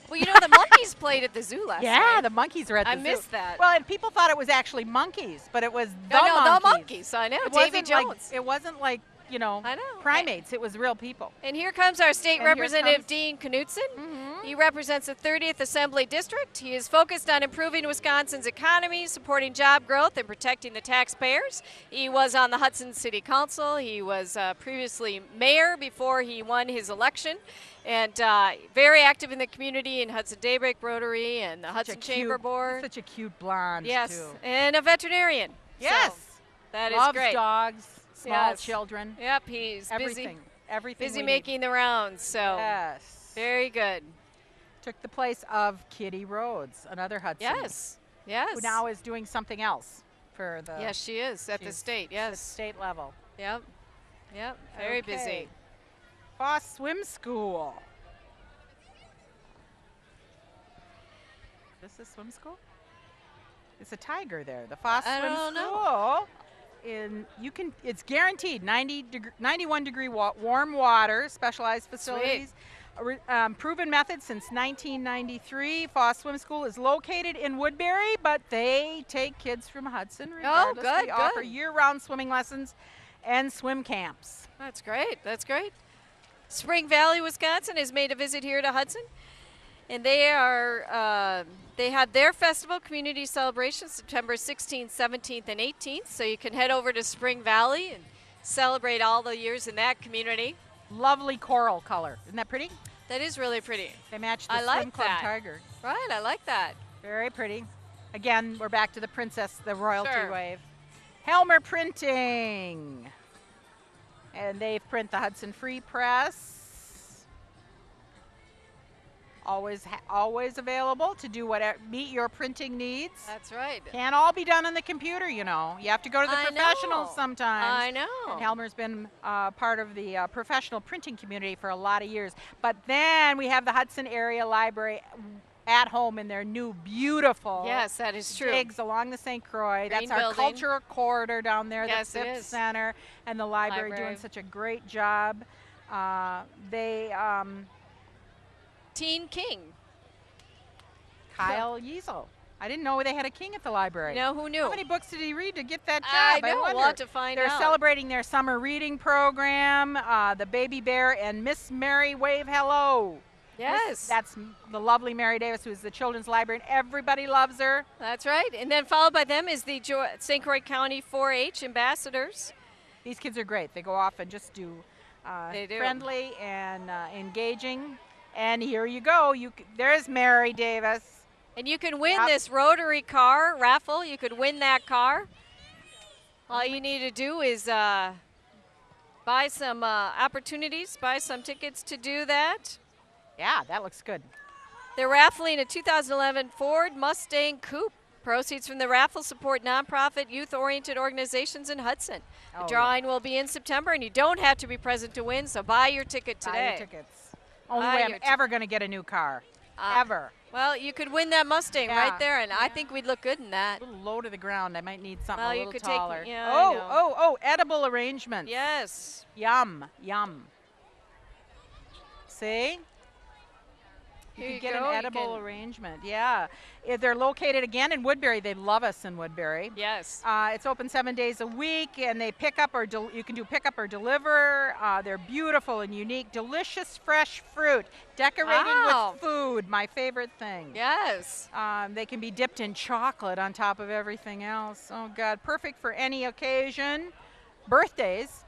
Well, you know, the monkeys played at the zoo last Yeah, night. the monkeys are at the I zoo. missed that. Well, and people thought it was actually monkeys, but it was the No, monkeys. the monkeys. I know. It Davy wasn't like, Jones. it wasn't like, you know, I know. primates. It was real people. And here comes our state And here representative, comes- Dean Knutson. Mhm. He represents the 30th Assembly District. He is focused on improving Wisconsin's economy, supporting job growth, and protecting the taxpayers. He was on the Hudson City Council. He was previously mayor before he won his election, and very active in the community in Hudson Daybreak Rotary and the Hudson Chamber Board. Such a cute blonde, Yes, too. and a veterinarian. Yes. So, that is Loves great. dogs, small Yes. children, Yep, he's everything. Everything busy we making the rounds. So need. Yes. very good. Took the place of Kitty Rhodes, another Hudson. Yes, yes. Who now is doing something else for the Yes, she is at the she's state. at Yes. state level. Yep. Yep. Very Okay. busy. Foss Swim School. This is swim school? It's a tiger there. The Foss I Swim don't know. School. It's guaranteed 91 degree warm water, specialized facilities. Proven method since 1993. Foss Swim School is located in Woodbury, but they take kids from Hudson regardless. good, They offer good. year-round swimming lessons and swim camps. That's great. That's great. Spring Valley, Wisconsin has made a visit here to Hudson. And they had their festival community celebration September 16th, 17th, and 18th. So you can head over to Spring Valley and celebrate all the years in that community. Lovely coral color. Isn't that pretty? That is really pretty. They match the I like Swim Club that. tiger. Right, I like that. Very pretty. Again, we're back to the princess, the royalty Sure. wave. Helmer Printing. And they print the Hudson Free Press. Always available to do whatever, meet your printing needs. That's right. Can't all be done on the computer, you know. You have to go to the I professionals know. sometimes. I know. And Helmer's been part of the professional printing community for a lot of years. But then we have the Hudson Area Library at home in their new beautiful Yes, that is true. digs along the St. Croix. Green That's our building. cultural corridor down there, Yes, the it SIP is. Center, and the library Library. doing such a great job. They Teen King. Kyle Yeasel. I didn't know they had a king at the library. No, who knew? How many books did he read to get that job? I know. wonder. We'll have to find They're out. celebrating their summer reading program. The Baby Bear and Miss Mary wave hello. Yes. That's the lovely Mary Davis, who is the children's librarian. Everybody loves her. That's right. And then followed by them is the St. Croix County 4-H ambassadors. These kids are great. They go off and just do, They do. friendly and engaging. And here you go. There's Mary Davis. And you can win Yep. this Rotary car raffle. You could win that car. All you need to do is buy some opportunities, buy some tickets to do that. Yeah, that looks good. They're raffling a 2011 Ford Mustang Coupe. Proceeds from the raffle support nonprofit youth-oriented organizations in Hudson. The Oh, drawing will be in September, and you don't have to be present to win, so buy your ticket today. Buy your tickets. Only Buy way your I'm ticket. ever going to get a new car. Ever. Well, you could win that Mustang Yeah. right there, and I think we'd look good in that. A little low to the ground. I might need something Well, a you little could take- taller. yeah, I know. Oh, edible arrangements. Yes. Yum, yum. See? You Here could you get go, an you edible can- arrangement. Yeah. They're located again in Woodbury. They love us in Woodbury. Yes. It's open 7 days a week, and they pick up or you can do pick up or deliver. They're beautiful and unique, delicious fresh fruit, decorated Wow. with food. My favorite thing. Yes. They can be dipped in chocolate on top of everything else. Oh God, perfect for any occasion. Birthdays.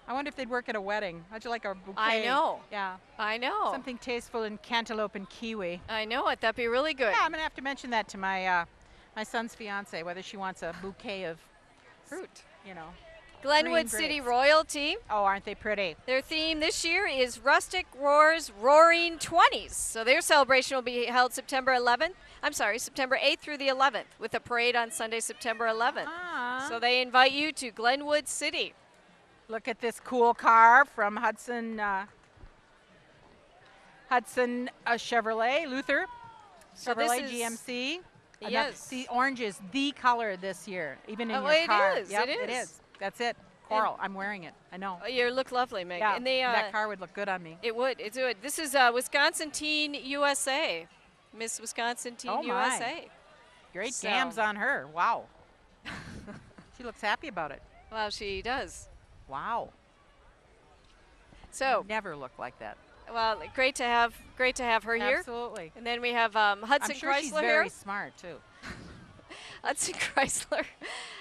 I wonder if they'd work at a wedding. How'd you like a bouquet? I know. Yeah. I know. Something tasteful in cantaloupe and kiwi. I know it. That'd be really good. Yeah, I'm gonna have to mention that to my my son's fiance, whether she wants a bouquet of Fruit. you know. Glenwood green City grapes. Royalty. Oh, aren't they pretty? Their theme this year is Rustic Roars Roaring 20s. So their celebration will be held September 8th through the 11th, with a parade on Sunday, September 11th. Ah. So they invite you to Glenwood City. Look at this cool car from Hudson Chevrolet, Luther. So this Chevrolet is- GMC. Yes. See, orange is the color this year, even in Oh, your it car. is, Yep, it it is. is. That's it. Coral. I'm wearing it. I know. Oh, you look lovely, Meg. Yeah, And they, that car would look good on me. It would. It would. This is Wisconsin Teen USA. Miss Wisconsin Teen Oh, my. USA. Great So- gams on her. Wow. She looks happy about it. Well, she does. Wow. So, Never looked like that. well, great to have her here. Absolutely. And then we have Hudson I'm sure Chrysler she's here. very smart too. Hudson Chrysler.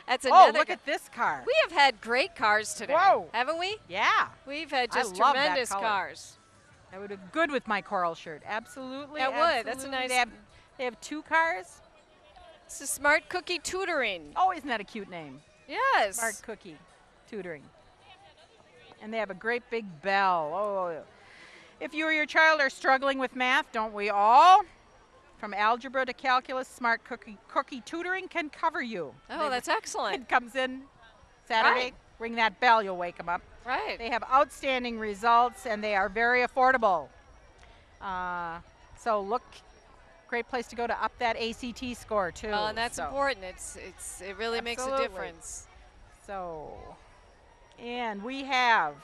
That's Oh, another. look at this car. We have had great cars today, Whoa. haven't we? Yeah. We've had I just love that tremendous color. cars. That would look good with my coral shirt. Absolutely. That would. That's a absolutely. nice- They have two cars. This is Smart Cookie Tutoring. Oh, isn't that a cute name? Yes. Smart Cookie Tutoring. And they have a great big bell. Oh. If you or your child are struggling with math, don't we all? From algebra to calculus, Smart Cookie Tutoring can cover you. Oh, that's excellent. Kid comes in Saturday, Right. ring that bell, you'll wake them up. Right. They have outstanding results, and they are very affordable. So look, great place to go to up that ACT score too. Well, and that's So- important. It really makes a Absolutely. difference. So, and we have.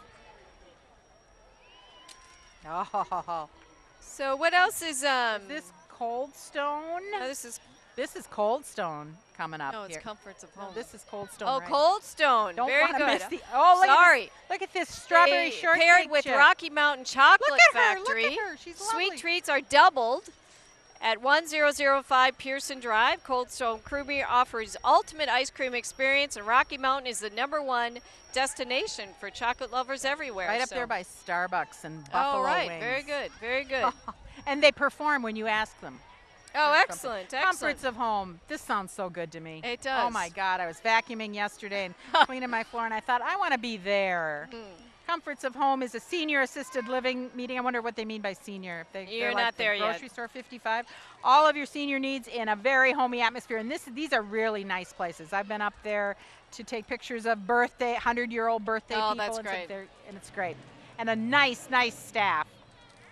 Oh, So what else is this Cold Stone. oh, this is This is Cold Stone coming up no, it's here. Comforts of No, Home. this is Cold Stone. Oh, right? Cold Stone. Don't Very want to good. miss the. Oh, look Sorry. At this, look at this strawberry They shortcake paired with chip. Rocky Mountain Chocolate Look at her, look Factory. at her. She's Sweet lovely. treats are doubled at 1005 Pearson Drive. Cold Stone Creamery offers ultimate ice cream experience, and Rocky Mountain is the #1 destination for chocolate lovers everywhere. Right up so- there by Starbucks and Buffalo Oh, right. Wings. Very good. Very good. And they perform when you ask them. Oh, for excellent. something. Excellent. Comforts of home. This sounds so good to me. It Oh does. my God, I was vacuuming yesterday and cleaning my floor, and I thought I want to be there. Comforts of Home is a senior assisted living meeting. I wonder what they mean by senior. If You're they're like not the there yet. grocery store 55. All of your senior needs in a very homey atmosphere, and these are really nice places. I've been up there to take pictures of 100-year-old birthday Oh, people. that's and great. and it's great. And a nice, nice staff.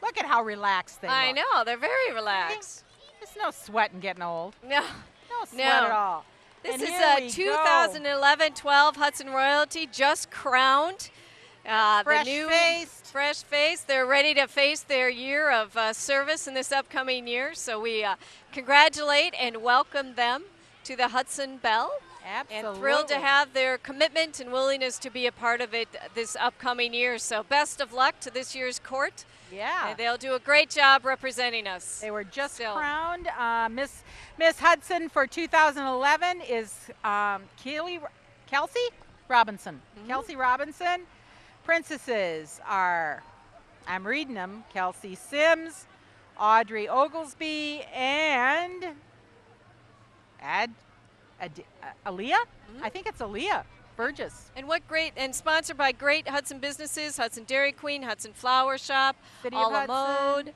Look at how relaxed they I look. know, they're very relaxed. There's no sweat in getting old. No, No sweat No. at all. this And is here we go. 2011-12 Hudson Royalty, just crowned. The Fresh new faced. fresh face. They're ready to face their year of service in this upcoming year. So we congratulate and welcome them to the Hudson Bell. Absolutely. And thrilled to have their commitment and willingness to be a part of it this upcoming year. So best of luck to this year's court. Yeah. And they'll do a great job representing us. They were just Still. crowned. Miss Hudson for 2011 is Kelsey Robinson. Kelsey Robinson. Princesses are, I'm reading them, Kelsey Sims, Audrey Oglesby, and Aaliyah? I think it's Aaliyah Burgess. And what great, and sponsored by great Hudson businesses, Hudson Dairy Queen, Hudson Flower Shop, City A of La Hudson. Mode,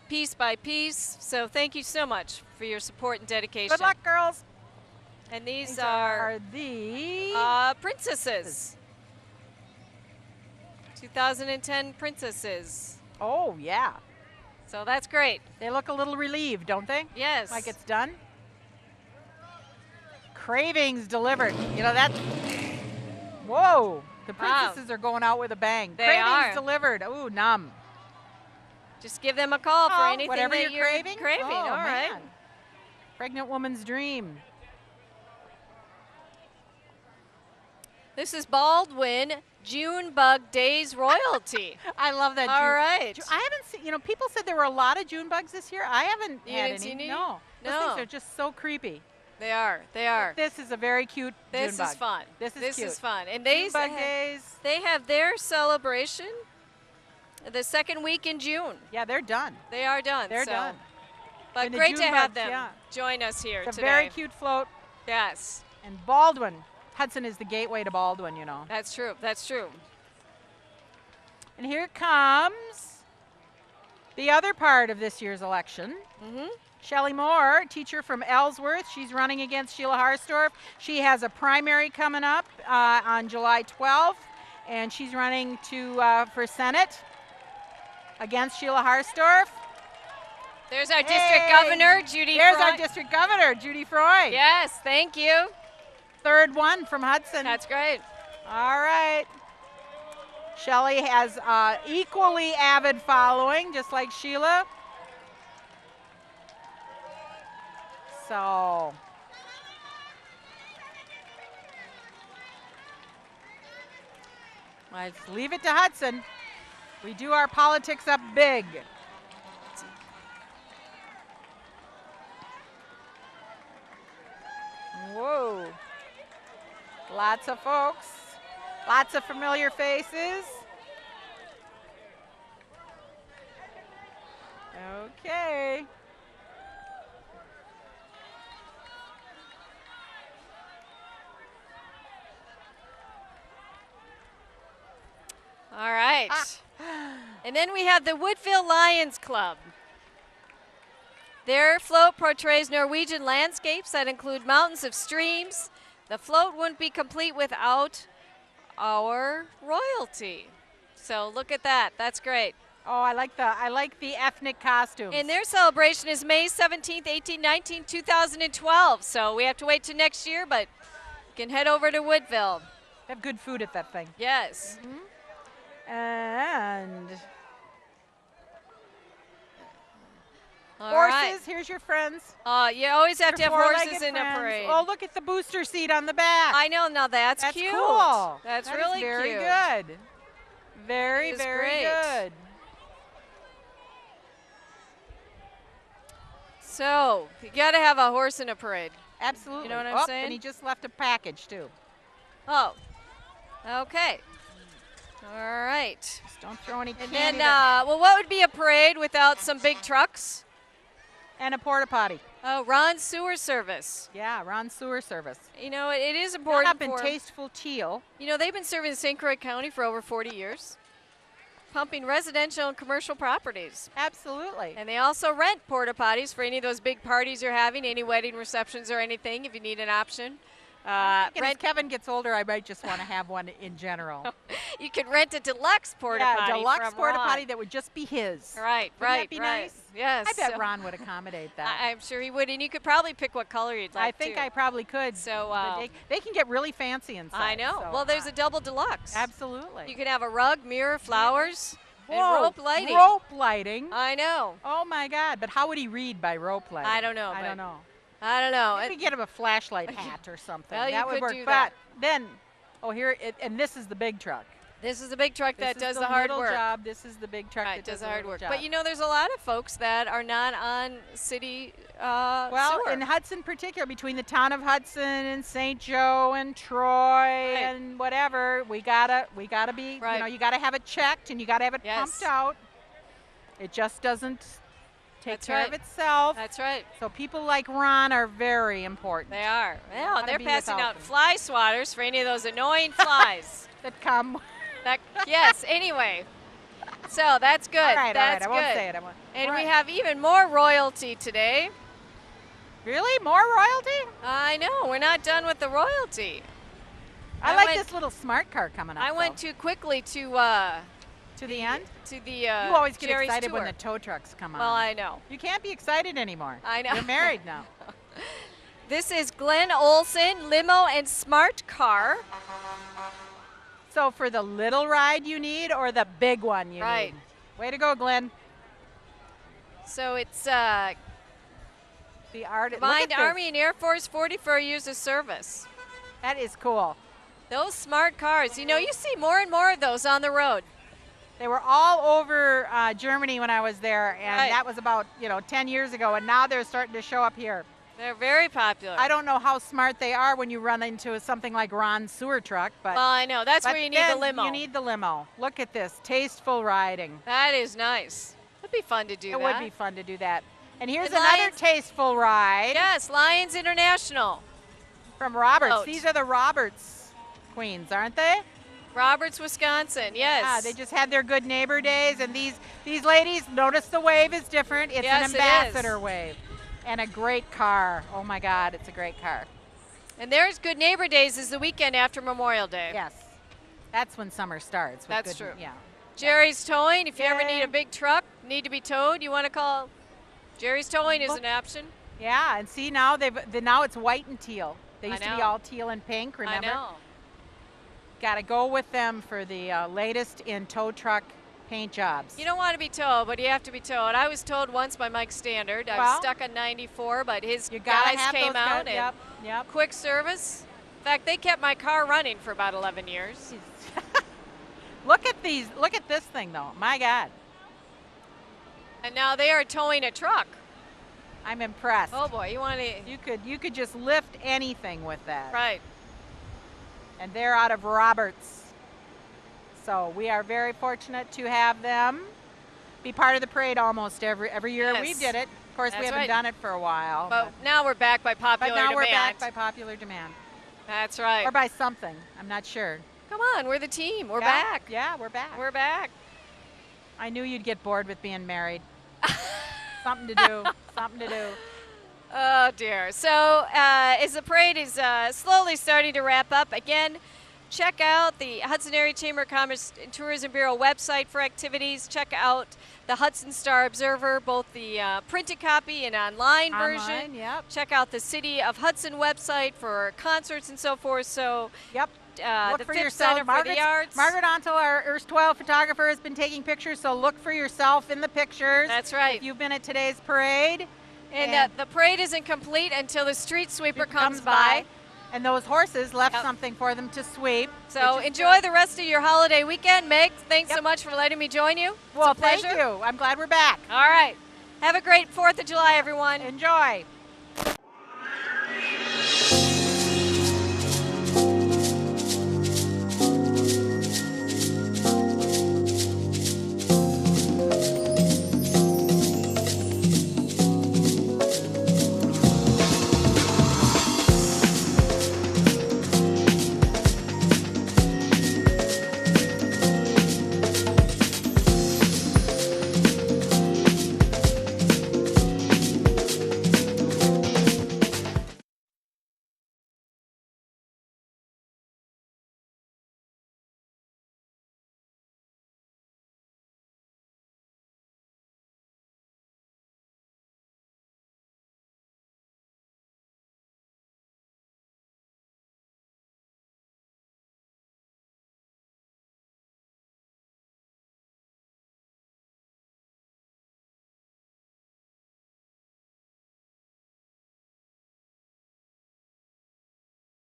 Piece by Piece. So thank you so much for your support and dedication. Good luck, girls. And these These are the princesses. 2010 princesses. Oh, yeah. So that's great. They look a little relieved, don't they? Yes. Like it's done. Cravings delivered. You know, that's, whoa. The Wow. princesses are going out with a bang. They Cravings are. delivered. Ooh, numb. Just give them a call for Oh, anything whatever that you're craving. Oh, All right. man. Pregnant woman's dream. This is Baldwin June Bug Days royalty. I love that. All June. right. I haven't seen, you know, people said there were a lot of June bugs this year. I haven't You had didn't any. see any? No. Those No. things are just so creepy. They are. They are. This is a very cute This June bug. is fun. This is cute. fun. And June bug days. they have their celebration the second week in June. Yeah, they're done. They are done. They're so. done. But And the great to June have bugs, them yeah. join us here It's a today. very cute float. Yes, And Baldwin. Hudson is the gateway to Baldwin, you know. that's true. That's true. And here comes the other part of this year's election. Mm-hmm. Shelley Moore, teacher from Ellsworth. She's running against Sheila Harsdorf. She has a primary coming up on July 12th, and she's running for Senate against Sheila Harsdorf. There's our district Hey, governor, Judy There's Freud. our district governor, Judy Freud. Yes, thank you. Third one from Hudson. That's great. All right. Shelley has equally avid following, just like Sheila. So, let's leave it to Hudson. We do our politics up big. Whoa. Lots of folks, lots of familiar faces. Okay. All right. Ah. And then we have the Woodville Lions Club. Their float portrays Norwegian landscapes that include mountains of streams. The float wouldn't be complete without our royalty. So look at that. That's great. Oh, I like the ethnic costumes. And their celebration is May 17th, 18, 19, 2012. So we have to wait till next year, but you can head over to Woodville. They have good food at that thing. Yes. And All horses, right. here's your friends. You always have to Your have horses four-legged in a friends. parade. Oh, look at the booster seat on the back. I know. Now that's cute. Cool. That's That is really very cute. good. Very, That is very great. good. So you got to have a horse in a parade. Absolutely. You know what I'm Oh, saying? And he just left a package too. Oh, okay. All right. Just don't throw any And candy. then, well, what would be a parade without some big trucks? And a porta potty. Oh, Ron's Sewer Service. Yeah, Ron Sewer Service. You know, it is Brought important up in for. tasteful teal. You know, they've been serving St. Croix County for over 40 years, pumping residential and commercial properties. Absolutely. And they also rent porta potties for any of those big parties you're having, any wedding receptions or anything, if you need an option And as Rent, Kevin gets older, I might just want to have one in general. you could rent a deluxe porta Yeah, potty deluxe from porta Ron. potty that would just be his. Right, Wouldn't right, that be right. nice? Yes. I bet so Ron would accommodate that. I'm sure he would, and you could probably pick what color you'd like I think to. I probably could. So, but they can get really fancy inside. I know. so, Well, there's a double deluxe. absolutely. You can have a rug, mirror, flowers, and Whoa, rope lighting. Rope lighting. I know. Oh my God! But how would he read by rope lighting? I don't know, I but don't know. I don't know. Maybe get him a flashlight hat or something. Well, you that would could work. do but that. then, and this is the big truck. This is a big truck that This does is the hard little work. job. This is the big truck Right, that does the hard little work. job. But you know, there's a lot of folks that are not on city well, sewer. in Hudson, particular, between the town of Hudson and St. Joe and Troy and whatever, we gotta be. Right. You know, you gotta have it checked and you gotta have it Yes. pumped out. It just doesn't take That's care right. of itself. That's right. So people like Ron are very important. They are. Well, wanna they're be passing without out them. fly swatters for any of those annoying flies. That come. Yes. Anyway, so that's good. All right, That's all right. I won't good. say it. I won't. And All we right. have even more royalty today. Really more royalty. I know. We're not done with the royalty. I I like went- this little smart car coming up. I went though. too quickly to to the end. the. You always get Jerry's excited tour. when the tow trucks come on. Well, I know. You can't be excited anymore. I know. You're married now. This is Glenn Olson limo and smart car. So for the little ride you need or the big one you Right. need? Way to go, Glenn. So it's The art. Look at Combined this. Army and Air Force 44 years of service. That is cool. Those smart cars, you know, you see more and more of those on the road. They were all over Germany when I was there, and Right. that was about 10 years ago, and now they're starting to show up here. They're very popular. I don't know how smart they are when you run into something like Ron's sewer truck, but Well, I know. That's but where you need the then limo. You need the limo. Look at this, tasteful riding. That is nice. It'd be fun to do It that. would be fun to do that. And here's And another Lions- tasteful ride Yes, Lions International. from Roberts. Boat. These are the Roberts queens, aren't they? Roberts, Wisconsin. Yes. Yeah, they just had their good neighbor days, and these ladies, notice the wave is different. It's Yes, an it is. ambassador wave. And a great car. Oh my God, it's a great car. And there's Good Neighbor Days is the weekend after Memorial Day. Yes. That's when summer starts. with That's good- true. Yeah. Jerry's Towing, if you ever need Yay. a big truck, need to be towed, you want to call Jerry's Towing is Look. an option. Yeah, and see now now it's white and teal. They I used to be know. all teal and pink, remember? I know. Got to go with them for the latest in tow truck paint jobs. You don't want to be towed, but you have to be towed. I was towed once by Mike Standard. I was Well, stuck on 94, but his you gotta guys have came those out guys. and Yep. quick service. In fact, they kept my car running for about 11 years. Look at these. Look at this thing though. My God, And now they are towing a truck. I'm impressed. Oh boy, you want to. You could just lift anything with that. Right. And they're out of Roberts. So we are very fortunate to have them be part of the parade almost every year. Yes. We did it. Of course, we That's haven't right. done it for a while. But now we're back by popular now demand. we're back by popular demand. That's right. Or by something. I'm not sure. Come on, we're the team. We're Yeah, back. Yeah, we're back. We're back. I knew you'd get bored with being married. Something to do. Something to do. Oh dear. So as the parade is slowly starting to wrap up, again, check out the Hudson Area Chamber of Commerce and Tourism Bureau website for activities. Check out the Hudson Star Observer, both the printed copy and online version. Online, yep. Check out the City of Hudson website for concerts and so forth. So Yep. the Look for Phipps yourself. Center for the Arts. Margaret Ontel, our erstwhile photographer, has been taking pictures, so look for yourself in the pictures. That's right. If you've been at today's parade. And the parade isn't complete until the street sweeper comes by. And those horses left Yep. something for them to sweep. So which is enjoy good. the rest of your holiday weekend. Meg, thanks so Yep. much for letting me join you. Well, it's a pleasure. thank you. I'm glad we're back. All right. Have a great 4th of July, everyone. Enjoy.